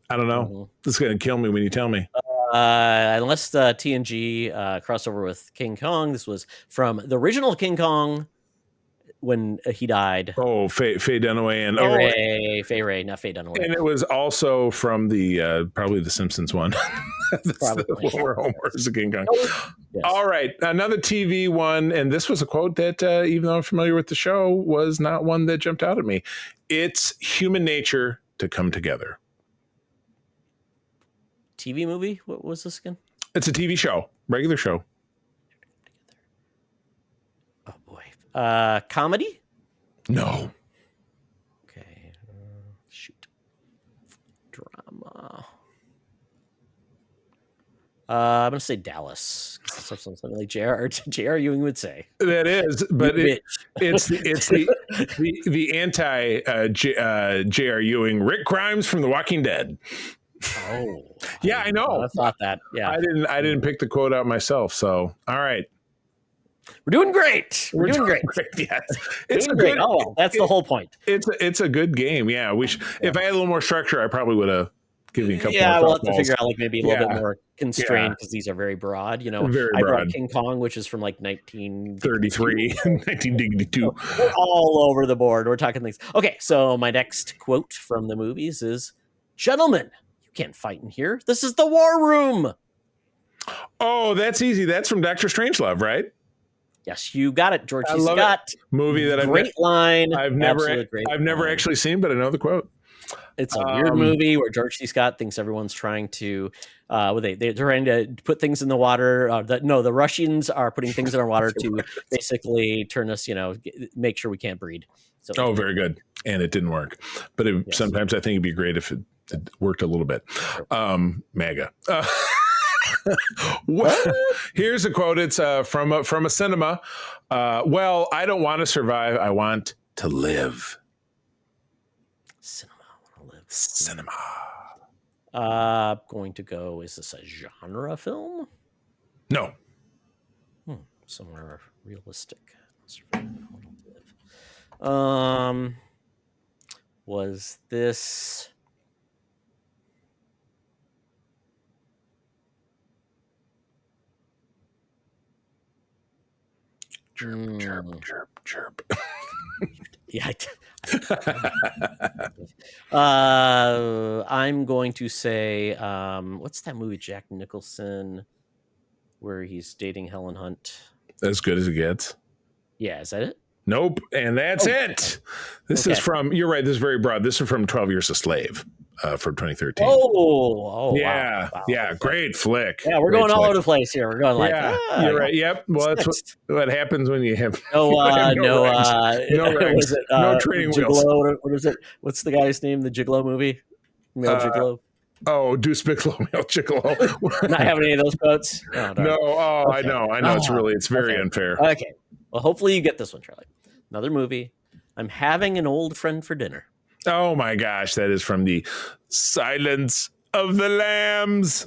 C: I don't know.
B: Mhm.
C: This is going to kill me when you tell me.
B: Unless the TNG crossover with King Kong, this was from the original King Kong when he died.
C: Oh, Faye Dunaway and
B: Faye Ray, not Faye Dunaway.
C: And it was also from the probably the Simpsons one. That's
B: Probably.
C: the one where Homer is a King Kong.
B: Yes.
C: All right, another TV one, and this was a quote that, even though I'm familiar with the show, was not one that jumped out at me. It's human nature to come together.
B: TV movie? What was this again?
C: It's a TV show, regular show.
B: Oh boy. Comedy?
C: No.
B: Okay. Shoot. Drama. I'm gonna say Dallas. That's something like J.R. Ewing would say.
C: That is, but it's the anti J.R. Ewing Rick Grimes from The Walking Dead.
B: Oh,
C: Yeah, I know.
B: I thought that. Yeah,
C: I didn't pick the quote out myself. So, all right.
B: we're doing great. We're doing great.
C: Yes. It's
B: Doing
C: a
B: great.
C: good,
B: Oh, well, that's the whole point.
C: it's a good game. Yeah, if I had a little more structure, I probably would have given you a couple more
B: Yeah, we'll have to
C: softballs.
B: figure out maybe a little bit
C: Yeah.
B: more constrained
C: Yeah.
B: because these are very broad.
C: Very
B: I brought
C: broad.
B: King Kong, which is from like
C: 33, 1992.
B: We're all over the board. We're talking things. Okay, so my next quote from the movies is, "Gentlemen, you can't fight in here. This is the war room."
C: Oh, that's easy. That's from Dr. Strangelove, right?
B: Yes, you got it, George
C: I
B: C.
C: love
B: Scott.
C: Movie that
B: Great line.
C: I've never
B: Absolute great line.
C: actually seen, but I know the quote.
B: It's a weird movie where George C. Scott thinks everyone's trying to, they're trying to put things in the water. The Russians are putting things in our water to basically turn us, make sure we can't breed. So,
C: Oh, very good. And it didn't work. But
B: Yes.
C: sometimes I think it'd be great if it worked a little bit. MAGA. Here's a quote. It's from a cinema. Well, I don't want to survive. I want to live.
B: Cinema. I want to live.
C: Cinema.
B: Going to go. Is this a genre film?
C: No.
B: Somewhere realistic. I want to live. Was this?
C: Chirp, chirp, chirp, chirp.
B: Yeah. I'm going to say, what's that movie, Jack Nicholson, where he's dating Helen Hunt?
C: As good as it gets.
B: Yeah, is that it?
C: Nope. And that's it. This is from, you're right, this is very broad. This is from 12 Years a Slave from 2013.
B: Wow.
C: Yeah, great flick.
B: Yeah, we're going all over the place here. We're going like,
C: you're right. Yep. Well, that's what happens when you have
B: no
C: training
B: Gigolo,
C: wheels.
B: what is it? What's the guy's name? The Gigolo movie? Male Gigolo?
C: Oh, Deuce-Bigelow, Male Gigolo.
B: Not having any of those quotes? Oh,
C: no. Oh, okay. I know. It's very unfair.
B: Okay. Well, hopefully you get this one, Charlie. Another movie. I'm having an old friend for dinner.
C: Oh my gosh, that is from the Silence of the Lambs.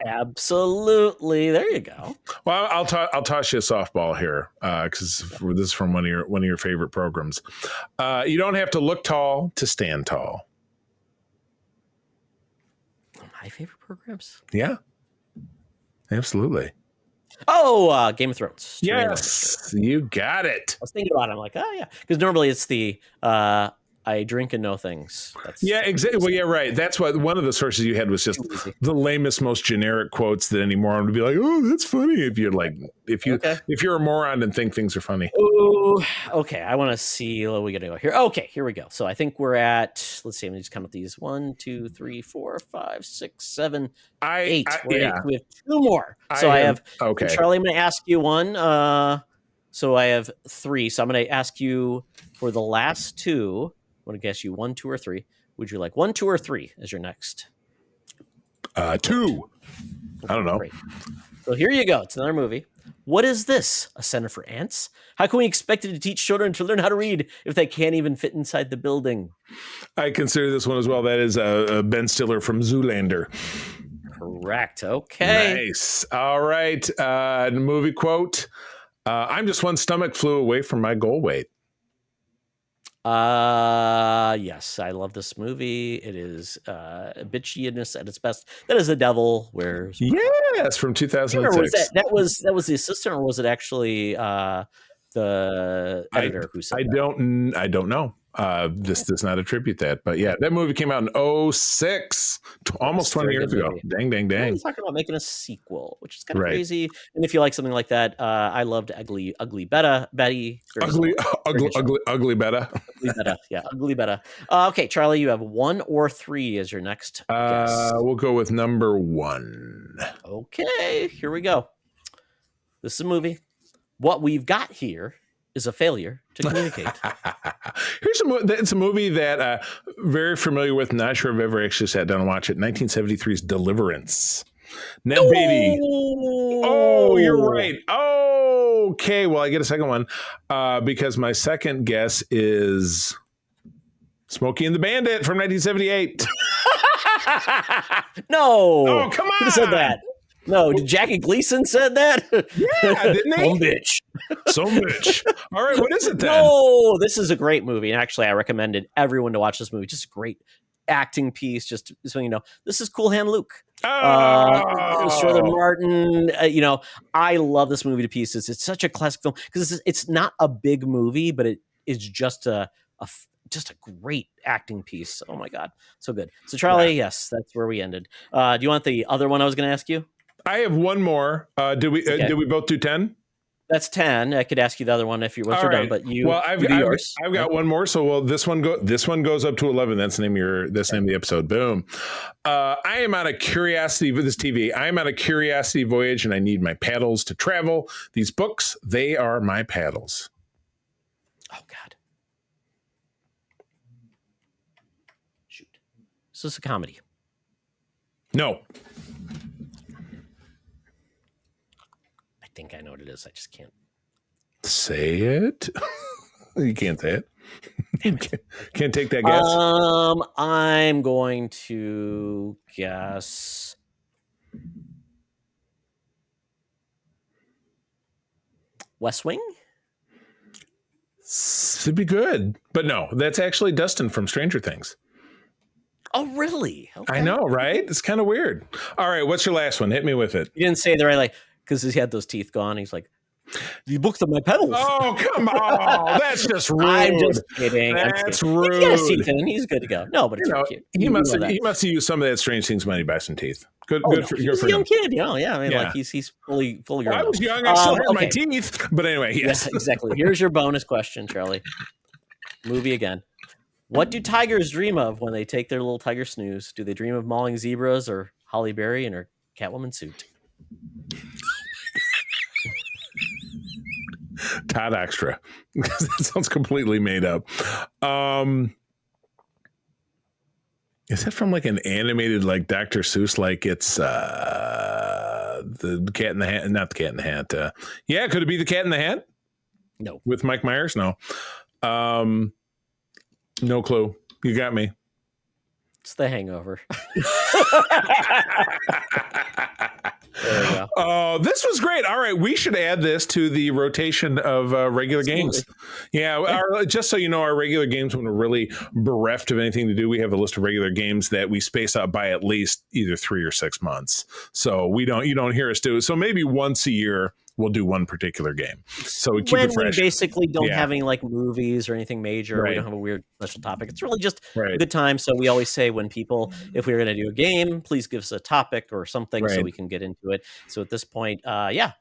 B: Absolutely. There you go.
C: Well, I'll toss you a softball here because this is from one of your favorite programs. You don't have to look tall to stand tall.
B: My favorite programs?
C: Yeah, absolutely.
B: Oh, Game of Thrones.
C: Yes, you got it.
B: I was thinking about it. I'm like, oh, yeah. Because normally it's the I drink and know things.
C: Exactly. Well, yeah, right. That's what one of the sources you had was just the lamest, most generic quotes that any moron would be like, oh, that's funny. If you're a moron and think things are funny.
B: Ooh, okay. I want to see what we got to go here. Okay, here we go. So I think we're at, let's see, I'm just count up these 1, 2, 3, 4, 5, 6, 7, 8. We have 2 more. So I have,
C: okay.
B: Charlie, I'm going to ask you one. So I have 3. So I'm going to ask you for the last 2. I want to guess you 1, 2, or 3. Would you like 1, 2, or 3 as your next?
C: 2. I don't know.
B: Great. So here you go. It's another movie. What is this? A center for ants? How can we expect it to teach children to learn how to read if they can't even fit inside the building?
C: I consider this one as well. That is Ben Stiller from Zoolander.
B: Correct. Okay.
C: Nice. All right. Movie quote. I'm just one stomach flew away from my goal weight.
B: Yes, I love this movie. It is bitchiness at its best. That is The Devil Wears Prada.
C: Yes, from 2006.
B: That was the assistant, or was it actually the editor who said that?
C: I don't know. This does not attribute that, but yeah, that movie came out in 06, almost 20 years ago. Dang.
B: We're talking about making a sequel, which is kind of crazy. And if you like something like that, I loved Ugly Betty.
C: Ugly Betta.
B: Yeah, Ugly Betta. Okay, Charlie, you have 1 or 3 as your next guess.
C: We'll go with number 1.
B: Okay, here we go. This is a movie. What we've got here is a failure to communicate.
C: It's a movie that very familiar with. Not sure if I've ever actually sat down and watched it. 1973's Deliverance. Ned Beatty. Oh, you're right. Okay, well, I get a second one because my second guess is Smokey and the Bandit from 1978.
B: No.
C: Oh, come on.
B: Who said that? No, Jackie Gleason said that?
C: Yeah, didn't he? Some bitch. All right, what is it then?
B: No, this is a great movie. And actually, I recommended everyone to watch this movie. Just a great acting piece. Just so you know, this is Cool Hand Luke. Southern Martin. I love this movie to pieces. It's such a classic film because it's not a big movie, but it is just a great acting piece. Oh my God, so good. So Charlie, yes, that's where we ended. Do you want the other one I was going to ask you?
C: I have one more. Did we both do 10?
B: That's 10. I could ask you the other one if you're done, but you.
C: Well, I've got one more. So this one goes up to 11. That's the name of the episode. Boom. I am on a curiosity with this TV. I am on a curiosity voyage, and I need my paddles to travel. These books, they are my paddles.
B: Oh God. Shoot. Is this a comedy?
C: No.
B: I think I know what it is. I just can't
C: say it. You can't say it. Can't take that guess.
B: I'm going to guess West Wing.
C: It'd be good, but no, that's actually Dustin from Stranger Things.
B: Oh, really? Okay.
C: I know, right? It's kind of weird. All right, what's your last one? Hit me with it.
B: You didn't say the right, because he had those teeth gone. He's like, You booked my pedals.
C: Oh, come on. That's just rude.
B: I'm just kidding.
C: That's
B: rude.
C: rude.
B: He got his teeth in. He's good to go. No, but it's really cute.
C: He must
B: love that.
C: have used some of that Strange Things money to buy some teeth. Good for
B: He's a young kid, you know. Yeah, I mean,
C: Yeah.
B: like he's fully grown.
C: I was young. I still had my teeth. But anyway, yes.
B: Exactly. Here's your bonus question, Charlie. Movie again. What do tigers dream of when they take their little tiger snooze? Do they dream of mauling zebras or Halle Berry in her Catwoman suit?
C: Todd Extra. That sounds completely made up. Is that from like an animated like Dr. Seuss? Like it's the Cat in the Hat, not the Cat in the Hat. Yeah, could it be the Cat in the Hat?
B: No.
C: With Mike Myers? No. No clue. You got me.
B: It's The Hangover. There we go.
C: Oh, this was great. All right, we should add this to the rotation of regular games. Yeah, just so you know, our regular games, when we're really bereft of anything to do, we have a list of regular games that we space out by at least either 3 or 6 months. So you don't hear us do it. So maybe once a year we'll do one particular game. So we keep it fresh.
B: We basically don't have any like movies or anything major.
C: Right.
B: We don't have a weird special topic. It's really just
C: Right.
B: a good time. So we always say when people, if we're going to do a game, please give us a topic or something so we can get into it. So at this point,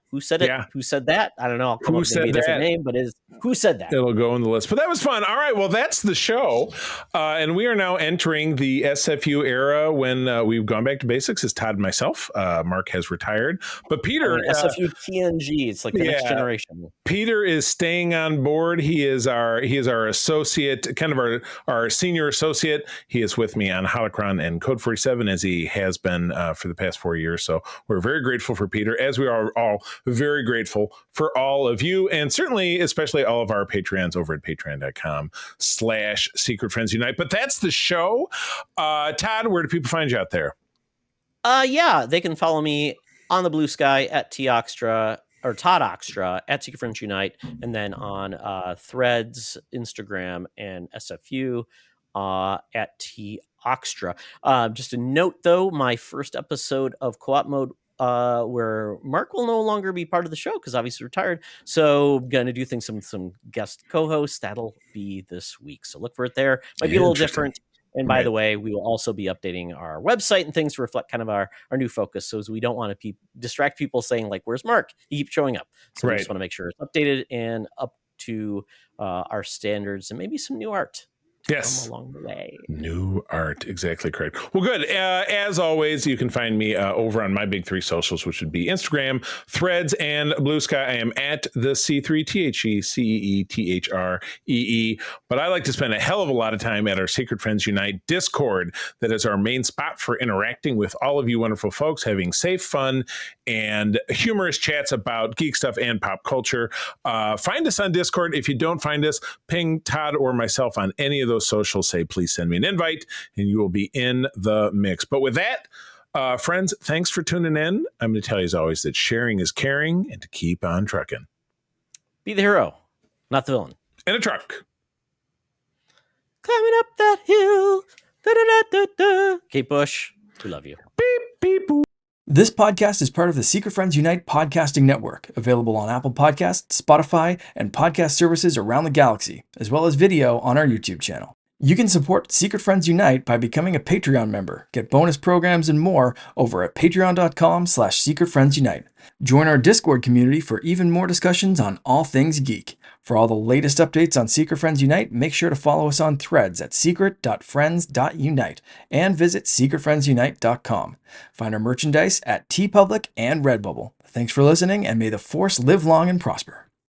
B: who said it?
C: Yeah.
B: Who said that? I don't know. I'll come
C: Who
B: up with
C: said
B: maybe a different
C: that?
B: name, but who said that?
C: It'll go in the list. But that was fun. All right. Well, that's the show. And we are now entering the SFU era when we've gone back to basics. It's Todd and myself. Mark has retired. But Peter...
B: SFU TNG. It's like the next generation.
C: Peter is staying on board. He is our associate, kind of our senior associate. He is with me on Holocron and Code 47 as he has been for the past 4 years. So we're very grateful for Peter, as we are all very grateful for all of you, and certainly especially all of our Patreons over at patreon.com/Secret Friends Unite. But that's the show. Todd, where do people find you out there?
B: They can follow me on the Blue Sky at Todd Oxtra at Secret Friends Unite, and then on Threads, Instagram, and SFU at T Oxtra. Just a note, though, my first episode of Co-op Mode, where Mark will no longer be part of the show because obviously retired. So gonna do things some guest co-hosts. That'll be this week. So look for it there. Might be a little different. And by the way, we will also be updating our website and things to reflect kind of our new focus. So as we don't want to distract people saying like, where's Mark? He keeps showing up. So we just want to make sure it's updated and up to our standards and maybe some new art.
C: Yes.
B: Along the way.
C: New art. Exactly correct. Well, good. As always, you can find me over on my big 3 socials, which would be Instagram, Threads, and Blue Sky. I am at the C3THECEETHREE. But I like to spend a hell of a lot of time at our Secret Friends Unite Discord. That is our main spot for interacting with all of you wonderful folks, having safe, fun, and humorous chats about geek stuff and pop culture. Find us on Discord. If you don't find us, ping Todd or myself on any of those socials, say please send me an invite, and you will be in the mix. But with that, friends, thanks for tuning in. I'm going to tell you as always that sharing is caring, and to keep on trucking.
B: Be the hero, not the villain.
C: In a truck.
B: Climbing up that hill. Da-da-da-da-da. Kate Bush, we love you.
C: Beep, beep, boop.
G: This podcast is part of the Secret Friends Unite podcasting network, available on Apple Podcasts, Spotify, and podcast services around the galaxy, as well as video on our YouTube channel. You can support Secret Friends Unite by becoming a Patreon member, get bonus programs and more over at patreon.com/secretfriendsunite. Join our Discord community for even more discussions on all things geek. For all the latest updates on Secret Friends Unite, make sure to follow us on Threads at secret.friends.unite and visit secretfriendsunite.com. Find our merchandise at TeePublic and Redbubble. Thanks for listening, and may the Force live long and prosper.